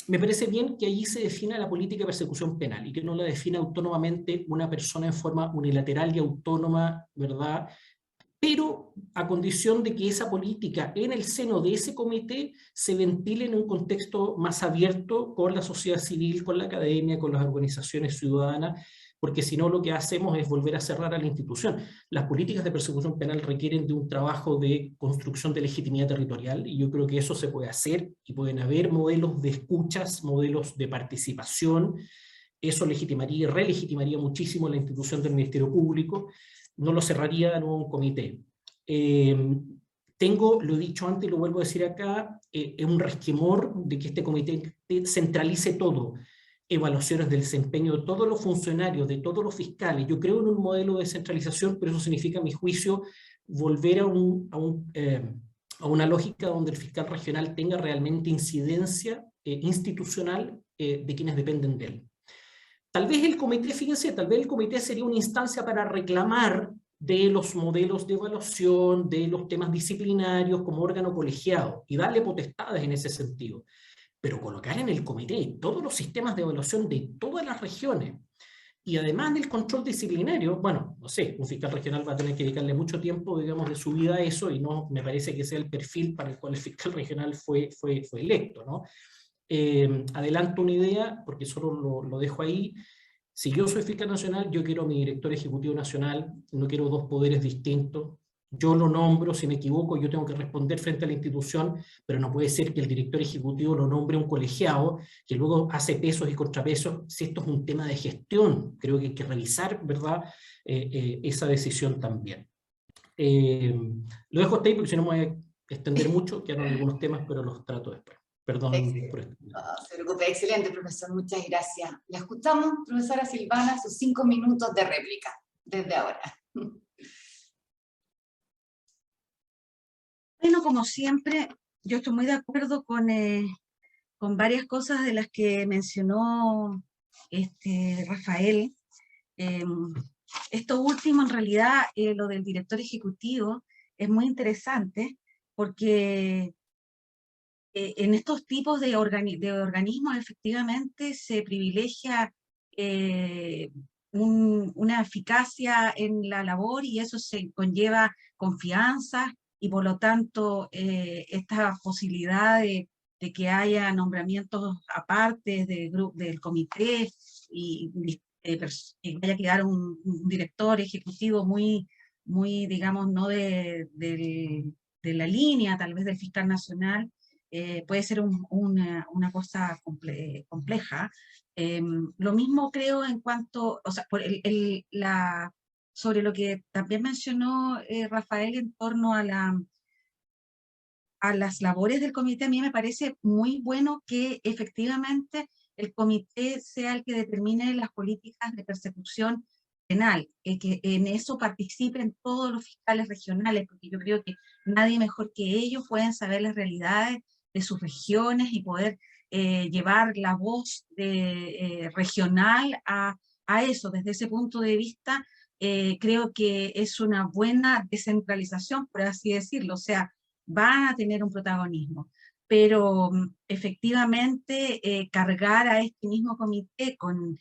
Me parece bien que allí se defina la política de persecución penal y que no la defina autónomamente una persona en forma unilateral y autónoma, ¿verdad? Pero a condición de que esa política en el seno de ese comité se ventile en un contexto más abierto con la sociedad civil, con la academia, con las organizaciones ciudadanas, porque si no lo que hacemos es volver a cerrar a la institución. Las políticas de persecución penal requieren de un trabajo de construcción de legitimidad territorial, y yo creo que eso se puede hacer, y pueden haber modelos de escuchas, modelos de participación. Eso legitimaría y relegitimaría muchísimo la institución del Ministerio Público. No lo cerraría en un comité. Lo he dicho antes y lo vuelvo a decir acá, es un resquemor de que este comité centralice todo, evaluaciones del desempeño de todos los funcionarios, de todos los fiscales. Yo creo en un modelo de descentralización, pero eso significa, a mi juicio, volver a una lógica donde el fiscal regional tenga realmente incidencia institucional de quienes dependen de él. Tal vez el comité, fíjense, tal vez el comité sería una instancia para reclamar de los modelos de evaluación, de los temas disciplinarios como órgano colegiado, y darle potestades en ese sentido. Pero colocar en el comité todos los sistemas de evaluación de todas las regiones, y además del control disciplinario, bueno, no sé, un fiscal regional va a tener que dedicarle mucho tiempo, digamos, de su vida a eso, y no me parece que sea el perfil para el cual el fiscal regional fue electo, ¿no? Adelanto una idea, porque solo lo dejo ahí. Si yo soy fiscal nacional, yo quiero a mi director ejecutivo nacional, no quiero 2 poderes distintos. Yo lo nombro, si me equivoco, yo tengo que responder frente a la institución, pero no puede ser que el director ejecutivo lo nombre un colegiado, que luego hace pesos y contrapesos. Si esto es un tema de gestión, creo que hay que revisar, ¿verdad?, esa decisión también. Lo dejo hasta ahí, porque si no me voy a extender mucho, quedaron algunos temas, pero los trato después. Perdón por esto. No se preocupe, excelente, profesor, muchas gracias. La escuchamos, profesora Silvana, sus 5 minutos de réplica, desde ahora. Bueno, como siempre, yo estoy muy de acuerdo con varias cosas de las que mencionó Rafael. Esto último, en realidad, lo del director ejecutivo, es muy interesante, porque en estos tipos de organismos efectivamente se privilegia una eficacia en la labor, y eso se conlleva confianza, y por lo tanto esta posibilidad de que haya nombramientos aparte del comité y vaya a quedar un director ejecutivo muy, digamos, no de la línea tal vez del fiscal nacional, puede ser una cosa compleja. Lo mismo creo en cuanto, o sea, sobre lo que también mencionó Rafael en torno a las labores del comité. A mí me parece muy bueno que efectivamente el comité sea el que determine las políticas de persecución penal, que en eso participen todos los fiscales regionales, porque yo creo que nadie mejor que ellos pueden saber las realidades de sus regiones y poder llevar la voz regional a eso. Desde ese punto de vista, creo que es una buena descentralización, por así decirlo, o sea, van a tener un protagonismo, pero efectivamente cargar a este mismo comité con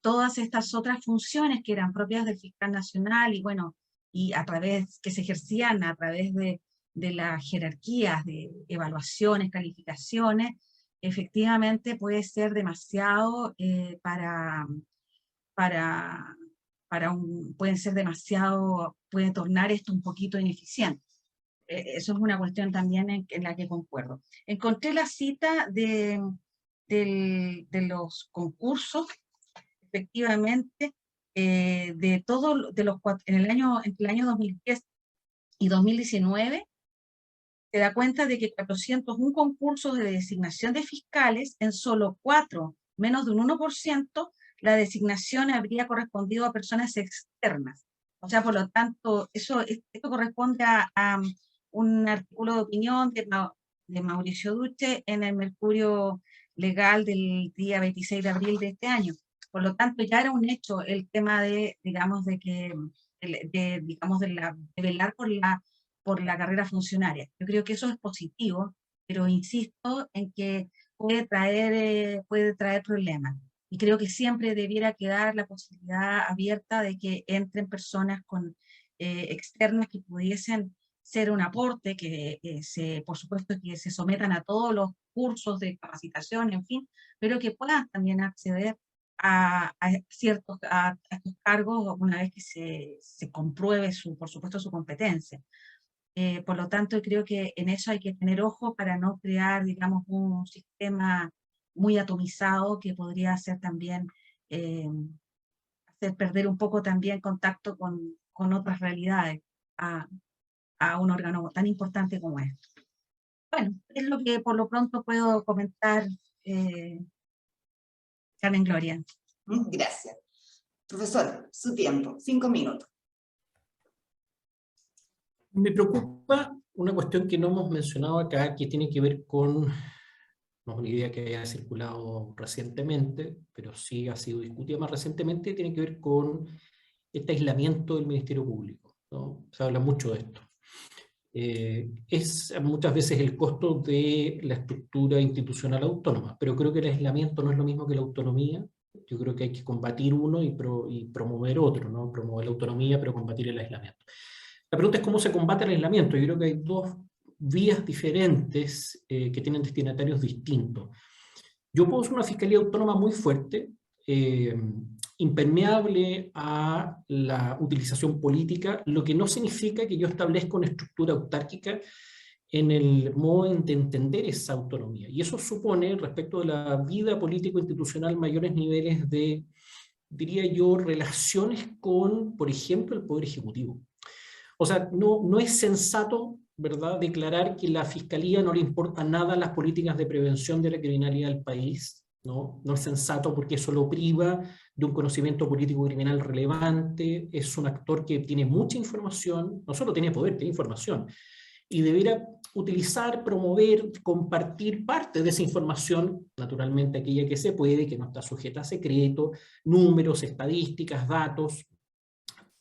todas estas otras funciones que eran propias del fiscal nacional y bueno, y a través, que se ejercían a través de las jerarquías de evaluaciones, calificaciones, efectivamente puede ser demasiado para, pueden ser demasiado, puede tornar esto un poquito ineficiente. Eso es una cuestión también en la que concuerdo. Encontré la cita de los concursos, efectivamente, de todos, entre el año 2010 y 2019, se da cuenta de que 401 concursos de designación de fiscales, en solo 4, menos de un 1%, la designación habría correspondido a personas externas. O sea, por lo tanto, esto corresponde a un artículo de opinión de Mauricio Duche en el Mercurio Legal del día 26 de abril de este año. Por lo tanto, ya era un hecho el tema de, digamos, de velar por la carrera funcionaria. Yo creo que eso es positivo, pero insisto en que puede traer problemas. Y creo que siempre debiera quedar la posibilidad abierta de que entren personas externas que pudiesen ser un aporte, que por supuesto que se sometan a todos los cursos de capacitación, en fin, pero que puedan también acceder a estos cargos una vez que se compruebe, por supuesto, su competencia. Por lo tanto, creo que en eso hay que tener ojo para no crear, digamos, un sistema muy atomizado que podría hacer también, hacer perder un poco también contacto con otras realidades a un órgano tan importante como este. Bueno, es lo que por lo pronto puedo comentar, Carmen Gloria. Gracias. Profesor, su tiempo, 5 minutos. Me preocupa una cuestión que no hemos mencionado acá, que tiene que ver con, no es una idea que haya circulado recientemente, pero sí ha sido discutida más recientemente, tiene que ver con este aislamiento del Ministerio Público, ¿no? Se habla mucho de esto. Es muchas veces el costo de la estructura institucional autónoma, pero creo que el aislamiento no es lo mismo que la autonomía. Yo creo que hay que combatir uno y promover otro, ¿no? Promover la autonomía, pero combatir el aislamiento. La pregunta es cómo se combate el aislamiento. Yo creo que hay dos vías diferentes que tienen destinatarios distintos. Yo puedo ser una fiscalía autónoma muy fuerte, impermeable a la utilización política, lo que no significa que yo establezca una estructura autárquica en el modo de entender esa autonomía. Y eso supone, respecto de la vida político-institucional, mayores niveles de, diría yo, relaciones con, por ejemplo, el Poder Ejecutivo. O sea, no es sensato, ¿verdad?, declarar que la Fiscalía no le importa nada las políticas de prevención de la criminalidad del país, ¿no? No es sensato porque eso lo priva de un conocimiento político criminal relevante, es un actor que tiene mucha información, no solo tiene poder, tiene información, y debería utilizar, promover, compartir parte de esa información, naturalmente aquella que se puede, que no está sujeta a secreto, números, estadísticas, datos,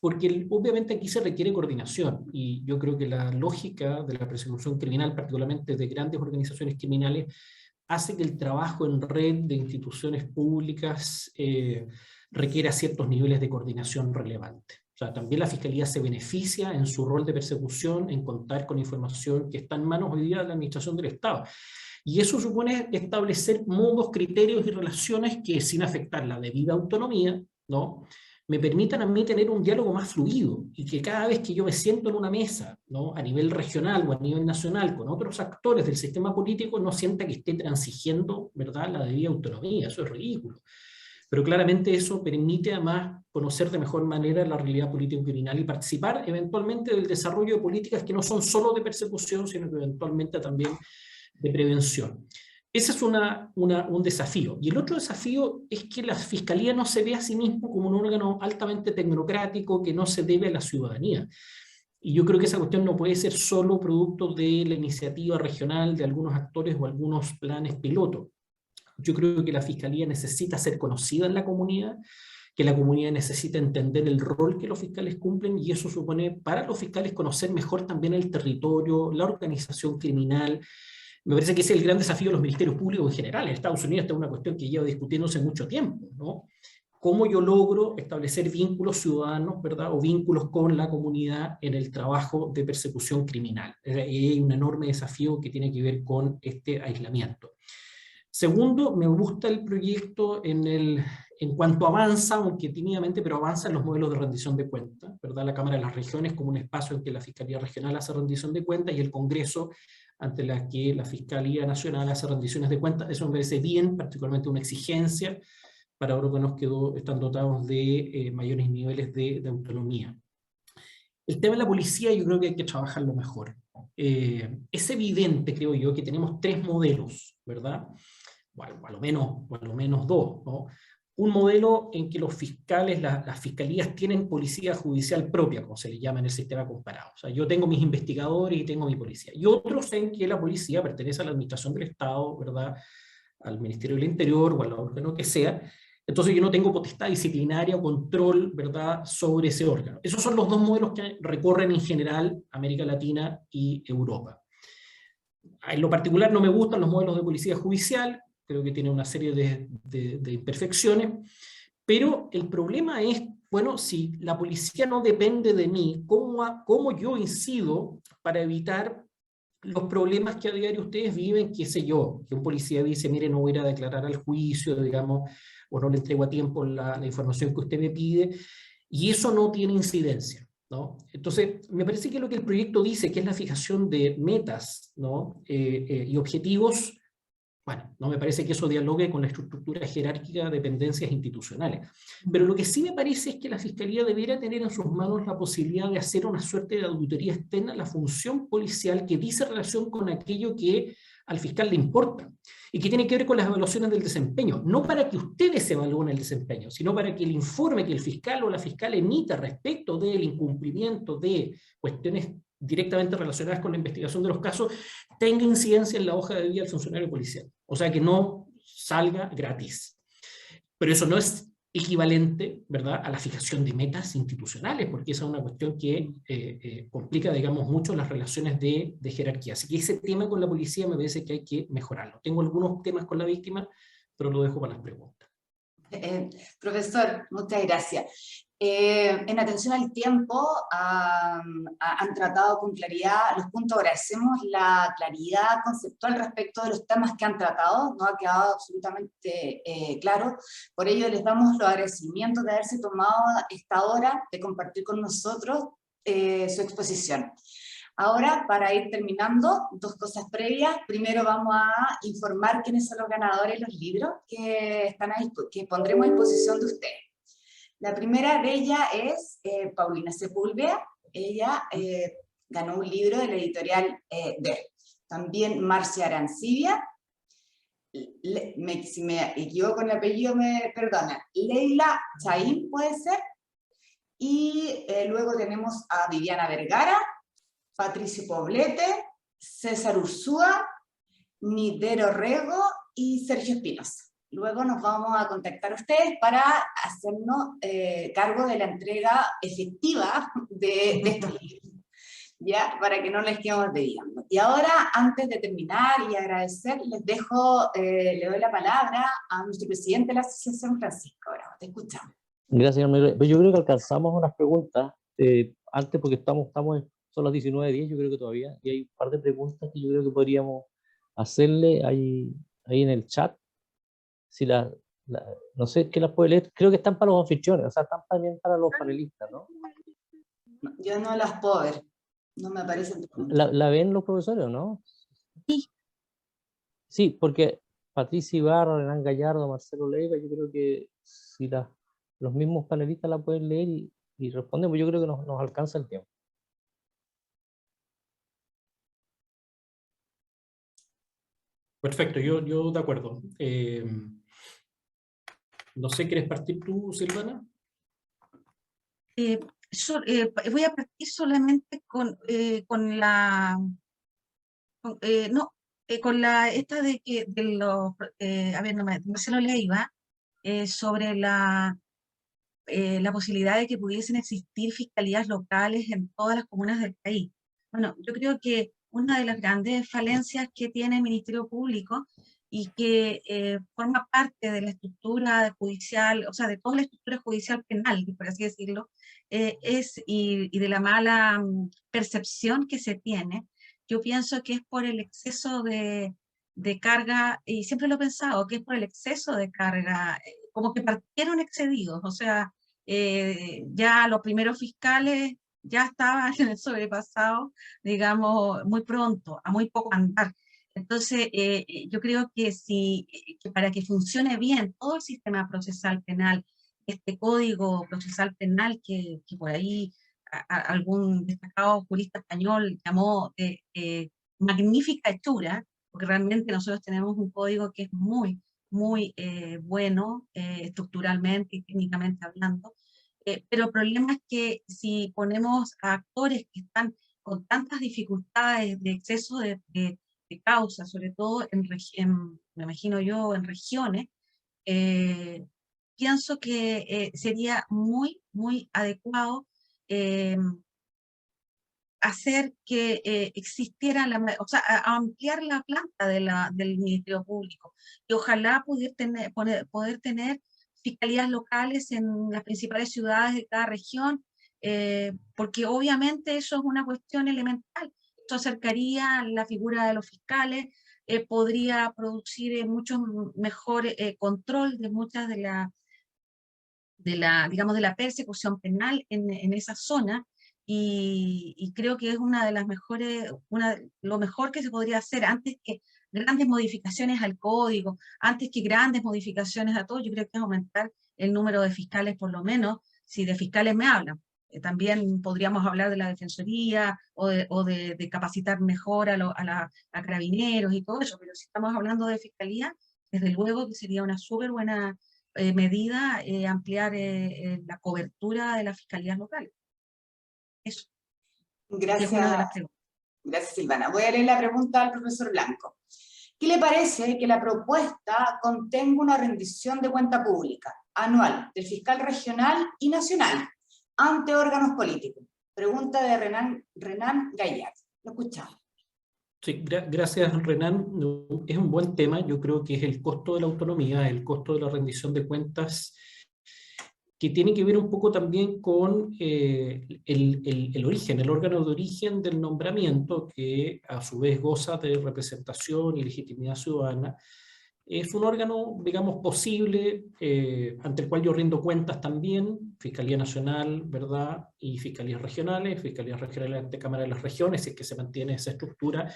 porque obviamente aquí se requiere coordinación, y yo creo que la lógica de la persecución criminal, particularmente de grandes organizaciones criminales, hace que el trabajo en red de instituciones públicas requiera ciertos niveles de coordinación relevantes. O sea, también la Fiscalía se beneficia en su rol de persecución en contar con información que está en manos hoy día de la Administración del Estado. Y eso supone establecer modos, criterios y relaciones que, sin afectar la debida autonomía, ¿no?, me permitan a mí tener un diálogo más fluido, y que cada vez que yo me siento en una mesa, ¿no?, a nivel regional o a nivel nacional, con otros actores del sistema político, no sienta que esté transigiendo, ¿verdad?, la debida autonomía. Eso es ridículo. Pero claramente eso permite además conocer de mejor manera la realidad político-criminal y participar eventualmente del desarrollo de políticas que no son solo de persecución, sino que eventualmente también de prevención. Ese es un desafío. Y el otro desafío es que la Fiscalía no se ve a sí mismo como un órgano altamente tecnocrático que no se debe a la ciudadanía. Y yo creo que esa cuestión no puede ser solo producto de la iniciativa regional de algunos actores o algunos planes piloto. Yo creo que la Fiscalía necesita ser conocida en la comunidad, que la comunidad necesita entender el rol que los fiscales cumplen, y eso supone para los fiscales conocer mejor también el territorio, la organización criminal. Me parece que ese es el gran desafío de los ministerios públicos en general. En Estados Unidos esta es una cuestión que lleva discutiéndose mucho tiempo, ¿no? ¿Cómo yo logro establecer vínculos ciudadanos, ¿verdad? O vínculos con la comunidad en el trabajo de persecución criminal? Y hay un enorme desafío que tiene que ver con este aislamiento. Segundo, me gusta el proyecto en cuanto avanza, aunque tímidamente, pero avanza en los modelos de rendición de cuentas, ¿verdad? La Cámara de las Regiones como un espacio en que la Fiscalía Regional hace rendición de cuentas y el Congreso ante la que la Fiscalía Nacional hace rendiciones de cuentas. Eso me parece bien, particularmente una exigencia para órganos que están dotados de mayores niveles de autonomía. El tema de la policía yo creo que hay que trabajarlo mejor. Es evidente, creo yo, que tenemos tres modelos, ¿verdad? Bueno, a lo menos dos, ¿no? Un modelo en que los fiscales, las fiscalías tienen policía judicial propia, como se le llama en el sistema comparado. O sea, yo tengo mis investigadores y tengo mi policía. Y otros en que la policía pertenece a la administración del Estado, ¿verdad? Al Ministerio del Interior o al órgano que sea. Entonces yo no tengo potestad disciplinaria o control, ¿verdad?, sobre ese órgano. Esos son los dos modelos que recorren en general América Latina y Europa. En lo particular no me gustan los modelos de policía judicial, creo que tiene una serie de imperfecciones, pero el problema es, bueno, si la policía no depende de mí, ¿cómo yo incido para evitar los problemas que a diario ustedes viven, qué sé yo, que un policía dice, mire, no voy a ir a declarar al juicio, digamos, o no le entrego a tiempo la información que usted me pide, y eso no tiene incidencia, ¿no? Entonces, me parece que lo que el proyecto dice, que es la fijación de metas, ¿no? Y objetivos, bueno, no me parece que eso dialogue con la estructura jerárquica de dependencias institucionales. Pero lo que sí me parece es que la Fiscalía debiera tener en sus manos la posibilidad de hacer una suerte de auditoría externa a la función policial que dice relación con aquello que al fiscal le importa y que tiene que ver con las evaluaciones del desempeño, no para que ustedes evalúen el desempeño, sino para que el informe que el fiscal o la fiscal emita respecto del incumplimiento de cuestiones directamente relacionadas con la investigación de los casos tenga incidencia en la hoja de vida del funcionario policial. O sea, que no salga gratis. Pero eso no es equivalente, ¿verdad?, a la fijación de metas institucionales, porque esa es una cuestión que complica, digamos, mucho las relaciones de jerarquía. Así que ese tema con la policía me parece que hay que mejorarlo. Tengo algunos temas con la víctima, pero lo dejo para las preguntas. Profesor, muchas gracias. En atención al tiempo, han tratado con claridad los puntos. Agradecemos la claridad conceptual respecto de los temas que han tratado, no ha quedado absolutamente claro. Por ello les damos los agradecimientos de haberse tomado esta hora de compartir con nosotros su exposición. Ahora, para ir terminando, dos cosas previas. Primero vamos a informar quiénes son los ganadores de los libros que pondremos a disposición de ustedes. La primera de ellas es Paulina Sepúlveda. Ella ganó un libro de la editorial DER. También Marcia Arancibia. Si me equivoco en el apellido, me perdona. Leila Chaín, puede ser. Y luego tenemos a Viviana Vergara, Patricio Poblete, César Ursúa, Nidero Rego y Sergio Espinosa. Luego nos vamos a contactar a ustedes para hacernos cargo de la entrega efectiva de estos libros, ¿ya? Para que no les quedemos debiendo. Y ahora, antes de terminar y agradecer, les dejo, le doy la palabra a nuestro presidente de la Asociación, Francisco Bravo. Te escuchamos. Gracias, señor Mayor. Pues yo creo que alcanzamos unas preguntas antes, porque son las 19:10, yo creo que todavía, y hay un par de preguntas que yo creo que podríamos hacerle ahí en el chat. Si no sé qué las puede leer, creo que están para los anfitriones, o sea, están también para los panelistas, ¿no? Yo no las puedo ver, no me aparecen. ¿La ven los profesores o no? Sí. Sí, porque Patricia Ibarra, Renan Gallardo, Marcelo Leiva, yo creo que si los mismos panelistas la pueden leer y responden, pues yo creo que nos alcanza el tiempo. Perfecto, yo de acuerdo. No sé, ¿quieres partir tú, Silvana? Voy a partir solamente con la... no, con esta de que, a ver, Marcelo Leiva, sobre la posibilidad de que pudiesen existir fiscalías locales en todas las comunas del país. Bueno, yo creo que una de las grandes falencias que tiene el Ministerio Público y que forma parte de la estructura judicial, o sea, de toda la estructura judicial penal, por así decirlo, y de la mala percepción que se tiene, yo pienso que es por el exceso de carga, y siempre lo he pensado, que es por el exceso de carga, como que partieron excedidos, o sea, ya los primeros fiscales ya estaban sobrepasados, digamos, muy pronto, a muy poco andar. Entonces, yo creo que, que para que funcione bien todo el sistema procesal penal, este código procesal penal que por ahí algún destacado jurista español llamó magnífica hechura, porque realmente nosotros tenemos un código que es muy, muy bueno estructuralmente y técnicamente hablando, pero el problema es que si ponemos a actores que están con tantas dificultades de exceso de causa, sobre todo me imagino yo, en regiones, pienso que sería muy, muy adecuado hacer que existiera, o sea, ampliar la planta del Ministerio Público y ojalá poder tener fiscalías locales en las principales ciudades de cada región, porque obviamente eso es una cuestión elemental. Esto acercaría la figura de los fiscales, podría producir mucho mejor control de muchas digamos, de la persecución penal en esa zona, y creo que es una de las mejores, lo mejor que se podría hacer antes que grandes modificaciones al código, antes que grandes modificaciones a todo. Yo creo que es aumentar el número de fiscales, por lo menos, si de fiscales me hablan. También podríamos hablar de la defensoría o de capacitar mejor a carabineros y todo eso, pero si estamos hablando de fiscalía, desde luego que sería una súper buena medida ampliar la cobertura de las fiscalías locales. Eso. Gracias, es una de las preguntas. Gracias, Silvana. Voy a leer la pregunta al profesor Blanco. ¿Qué le parece que la propuesta contenga una rendición de cuenta pública anual del fiscal regional y nacional ante órganos políticos? Pregunta de Renan Gallard. Lo escuchamos. Sí, gracias, Renan. Es un buen tema. Yo creo que es el costo de la autonomía, el costo de la rendición de cuentas, que tiene que ver un poco también con el origen, el órgano de origen del nombramiento, que a su vez goza de representación y legitimidad ciudadana. Es un órgano, digamos, posible, ante el cual yo rindo cuentas también, Fiscalía Nacional, ¿verdad? Y Fiscalías Regionales ante Cámara de las Regiones, si es que se mantiene esa estructura,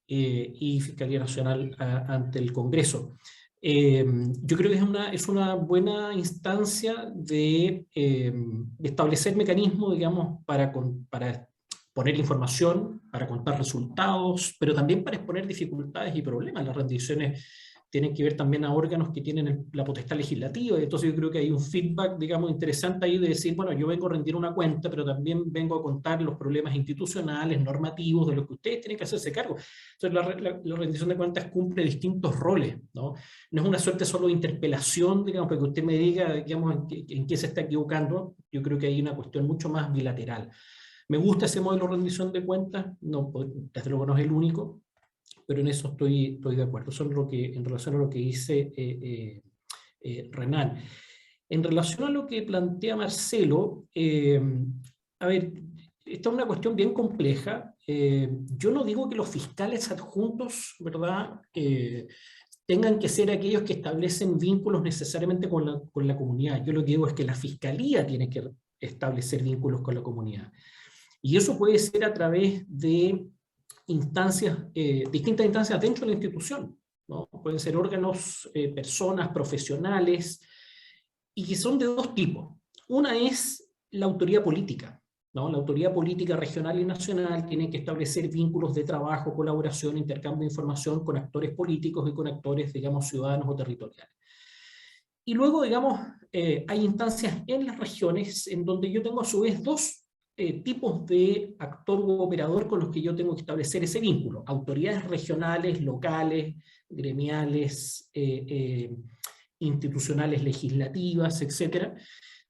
y Fiscalía Nacional ante el Congreso. Yo creo que es una buena instancia de establecer mecanismos, digamos, para poner información, para contar resultados, pero también para exponer dificultades y problemas. Las rendiciones tienen que ver también a órganos que tienen la potestad legislativa, entonces yo creo que hay un feedback, digamos, interesante ahí de decir, bueno, yo vengo a rendir una cuenta, pero también vengo a contar los problemas institucionales, normativos, de los que ustedes tienen que hacerse cargo. Entonces la rendición de cuentas cumple distintos roles, ¿no? No es una suerte solo de interpelación, digamos, para que usted me diga, digamos, en qué se está equivocando. Yo creo que hay una cuestión mucho más bilateral. Me gusta ese modelo de rendición de cuentas, no, desde luego no es el único, pero en eso estoy de acuerdo. Eso es en relación a lo que dice Renan. En relación a lo que plantea Marcelo, a ver, esta es una cuestión bien compleja. Yo no digo que los fiscales adjuntos, ¿verdad?, tengan que ser aquellos que establecen vínculos necesariamente con la comunidad. Yo lo que digo es que la fiscalía tiene que establecer vínculos con la comunidad. Y eso puede ser a través de distintas instancias dentro de la institución, ¿no? Pueden ser órganos, personas, profesionales, y que son de dos tipos. Una es la autoridad política, ¿no? La autoridad política regional y nacional tiene que establecer vínculos de trabajo, colaboración, intercambio de información con actores políticos y con actores, digamos, ciudadanos o territoriales. Y luego, digamos, hay instancias en las regiones en donde yo tengo a su vez dos tipos de actor u operador con los que yo tengo que establecer ese vínculo. Autoridades regionales, locales, gremiales, institucionales, legislativas, etcétera,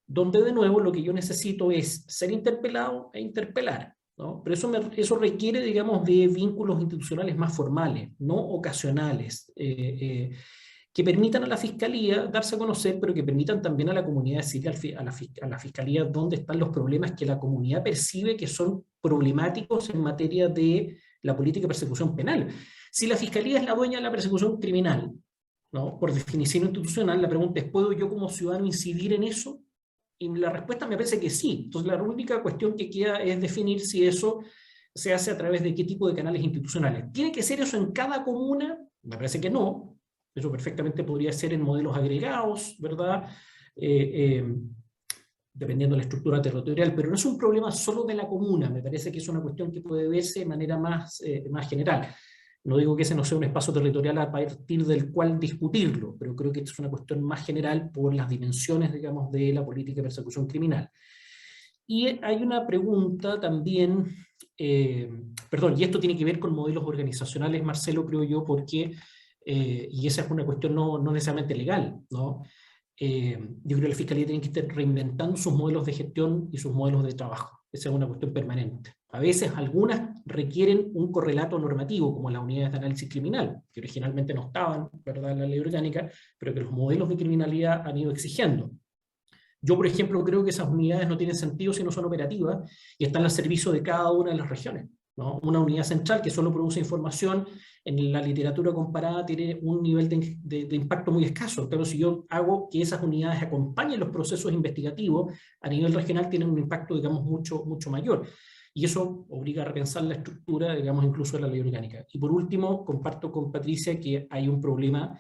donde de nuevo lo que yo necesito es ser interpelado e interpelar, ¿no? Pero eso requiere, digamos, de vínculos institucionales más formales, no ocasionales, que permitan a la Fiscalía darse a conocer, pero que permitan también a la comunidad decirle a la Fiscalía dónde están los problemas que la comunidad percibe que son problemáticos en materia de la política de persecución penal. Si la Fiscalía es la dueña de la persecución criminal, ¿no?, por definición institucional, la pregunta es, ¿puedo yo como ciudadano incidir en eso? Y la respuesta me parece que sí. Entonces la única cuestión que queda es definir si eso se hace a través de qué tipo de canales institucionales. ¿Tiene que ser eso en cada comuna? Me parece que no. Eso perfectamente podría ser en modelos agregados, ¿verdad? Dependiendo de la estructura territorial, pero no es un problema solo de la comuna. Me parece que es una cuestión que puede verse de manera más general. No digo que ese no sea un espacio territorial a partir del cual discutirlo, pero creo que esto es una cuestión más general por las dimensiones, digamos, de la política de persecución criminal. Y hay una pregunta también, perdón, y esto tiene que ver con modelos organizacionales, Marcelo, creo yo, porque, y esa es una cuestión no necesariamente legal, ¿no? Yo creo que la Fiscalía tiene que estar reinventando sus modelos de gestión y sus modelos de trabajo. Esa es una cuestión permanente. A veces algunas requieren un correlato normativo, como las unidades de análisis criminal, que originalmente no estaban, ¿verdad?, en la ley orgánica, pero que los modelos de criminalidad han ido exigiendo. Yo, por ejemplo, creo que esas unidades no tienen sentido si no son operativas y están al servicio de cada una de las regiones, ¿no? Una unidad central que solo produce información en la literatura comparada tiene un nivel de impacto muy escaso, pero si yo hago que esas unidades acompañen los procesos investigativos, a nivel regional tienen un impacto, digamos, mucho mayor. Y eso obliga a repensar la estructura, digamos, incluso de la ley orgánica. Y por último, comparto con Patricia que hay un problema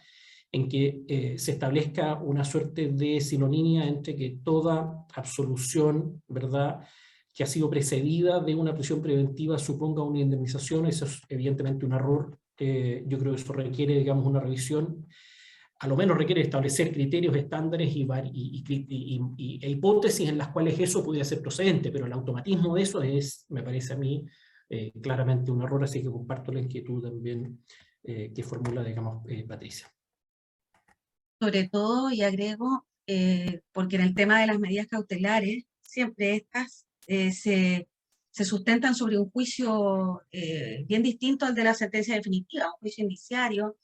en que se establezca una suerte de sinonimia entre que toda absolución, ¿verdad?, que ha sido precedida de una prisión preventiva suponga una indemnización. Eso es evidentemente un error. Yo creo que eso requiere, digamos, una revisión. A lo menos requiere establecer criterios, estándares e hipótesis en las cuales eso pudiera ser procedente, pero el automatismo de eso es, me parece a mí, claramente un error, así que comparto la inquietud también que formula, digamos, Patricia. Sobre todo, y agrego, porque en el tema de las medidas cautelares, siempre estas se sustentan sobre un juicio bien distinto al de la sentencia definitiva, un juicio indiciario,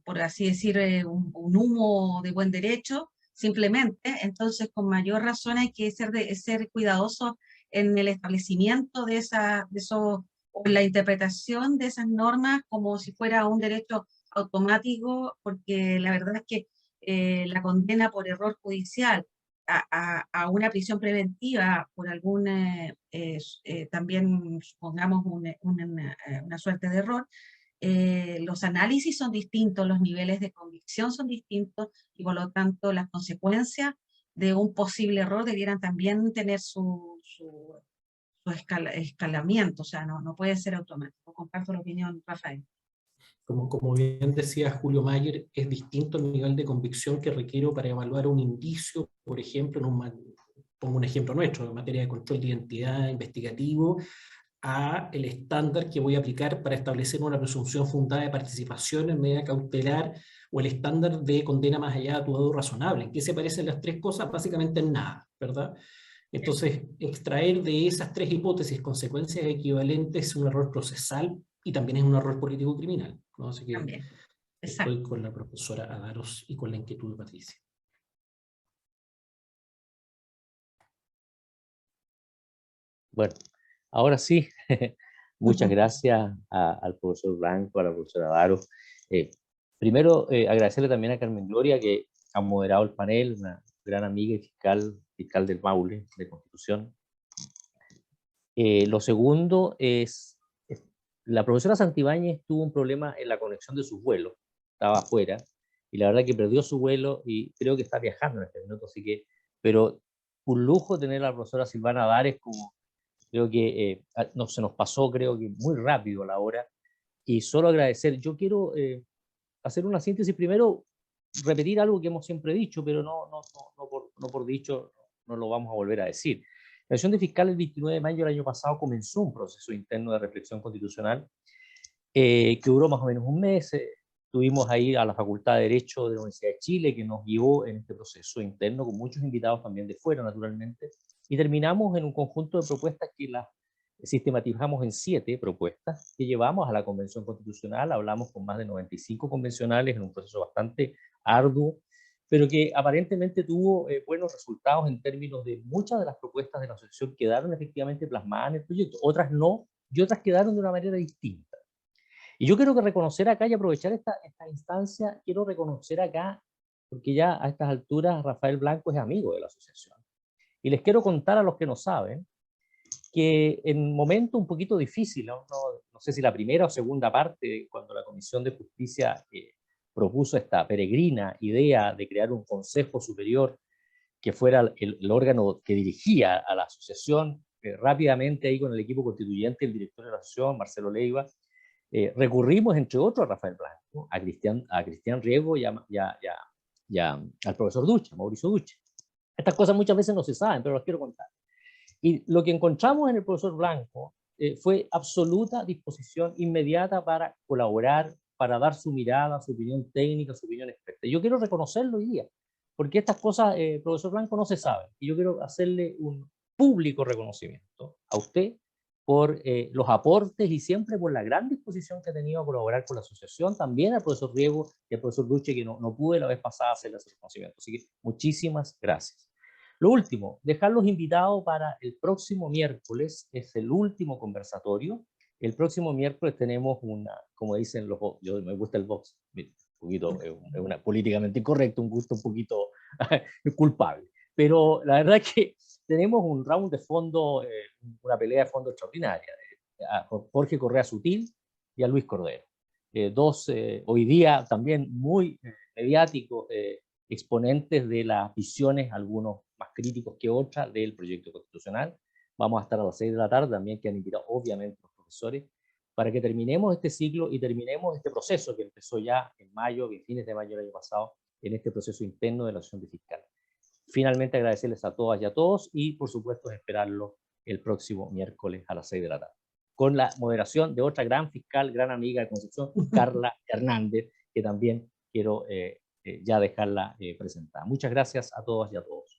por así decir, un humo de buen derecho, simplemente. Entonces, con mayor razón hay que ser cuidadosos en el establecimiento de eso, o en la interpretación de esas normas como si fuera un derecho automático, porque la verdad es que la condena por error judicial a una prisión preventiva por algún, también supongamos una suerte de error, los análisis son distintos, los niveles de convicción son distintos y por lo tanto las consecuencias de un posible error debieran también tener su escalamiento, o sea, no puede ser automático. Comparto la opinión, Rafael. Como bien decía Julio Mayer, es distinto el nivel de convicción que requiero para evaluar un indicio, por ejemplo, pongo un ejemplo nuestro, en materia de control de identidad investigativo, a el estándar que voy a aplicar para establecer una presunción fundada de participación en medida cautelar, o el estándar de condena más allá de atuado razonable. ¿En qué se parecen las tres cosas? Básicamente en nada, ¿verdad? Entonces, extraer de esas tres hipótesis consecuencias equivalentes es un error procesal y también es un error político-criminal, ¿no? Así que También. estoy con la profesora Adaros y con la inquietud de Patricia. Bueno, ahora sí, muchas gracias al profesor Blanco, a la profesora Adaros. Primero, agradecerle también a Carmen Gloria, que ha moderado el panel, una gran amiga y fiscal del Maule, de Constitución. Lo segundo es, la profesora Santibáñez tuvo un problema en la conexión de sus vuelos, estaba afuera, y la verdad que perdió su vuelo y creo que está viajando en este minuto, así que, pero un lujo tener a la profesora Silvana Dares, como creo que no, se nos pasó, creo que muy rápido la hora, y solo agradecer. Yo quiero hacer una síntesis primero, repetir algo que hemos siempre dicho, pero no por dicho no lo vamos a volver a decir. La sesión de fiscal el 29 de mayo del año pasado comenzó un proceso interno de reflexión constitucional que duró más o menos un mes. Tuvimos ahí a la Facultad de Derecho de la Universidad de Chile que nos guió en este proceso interno, con muchos invitados también de fuera, naturalmente, y terminamos en un conjunto de propuestas que las sistematizamos en 7 propuestas que llevamos a la Convención Constitucional. Hablamos con más de 95 convencionales en un proceso bastante arduo, pero que aparentemente tuvo buenos resultados en términos de muchas de las propuestas de la asociación quedaron efectivamente plasmadas en el proyecto, otras no, y otras quedaron de una manera distinta. Y yo quiero reconocer acá y aprovechar esta instancia, quiero reconocer acá, porque ya a estas alturas Rafael Blanco es amigo de la asociación. Y les quiero contar a los que no saben, que en un momento un poquito difícil, no sé si la primera o segunda parte, cuando la Comisión de Justicia propuso esta peregrina idea de crear un Consejo Superior que fuera el órgano que dirigía a la asociación, rápidamente ahí con el equipo constituyente, el director de la asociación, Marcelo Leiva, recurrimos, entre otros, a Rafael Blanco, a Cristian Riego y al profesor Ducha, Mauricio Ducha. Estas cosas muchas veces no se saben, pero las quiero contar. Y lo que encontramos en el profesor Blanco fue absoluta disposición inmediata para colaborar, para dar su mirada, su opinión técnica, su opinión experta. Yo quiero reconocerlo hoy día, porque estas cosas, profesor Blanco, no se saben. Y yo quiero hacerle un público reconocimiento a usted por los aportes y siempre por la gran disposición que ha tenido a colaborar con la asociación, también al profesor Riego y al profesor Duche, que no pude la vez pasada hacerle ese reconocimiento. Así que muchísimas gracias. Lo último, dejarlos invitados para el próximo miércoles, es el último conversatorio. El próximo miércoles tenemos una, como dicen los, yo me gusta el box, un poquito, es una políticamente incorrecto, un gusto un poquito culpable. Pero la verdad es que tenemos un round de fondo, una pelea de fondo extraordinaria, a Jorge Correa Sutil y a Luis Cordero. Dos hoy día también muy mediáticos, exponentes de las visiones, algunos más críticos que otras, del proyecto constitucional. Vamos a estar a las 6 de la tarde también, que han invitado obviamente los profesores, para que terminemos este ciclo y terminemos este proceso que empezó ya en mayo, en fines de mayo del año pasado, en este proceso interno de la asociación de fiscal. Finalmente agradecerles a todas y a todos y por supuesto esperarlo el próximo miércoles a las 6 de la tarde, con la moderación de otra gran fiscal, gran amiga de Concepción, Carla Hernández, que también quiero ya dejarla presentada. Muchas gracias a todas y a todos.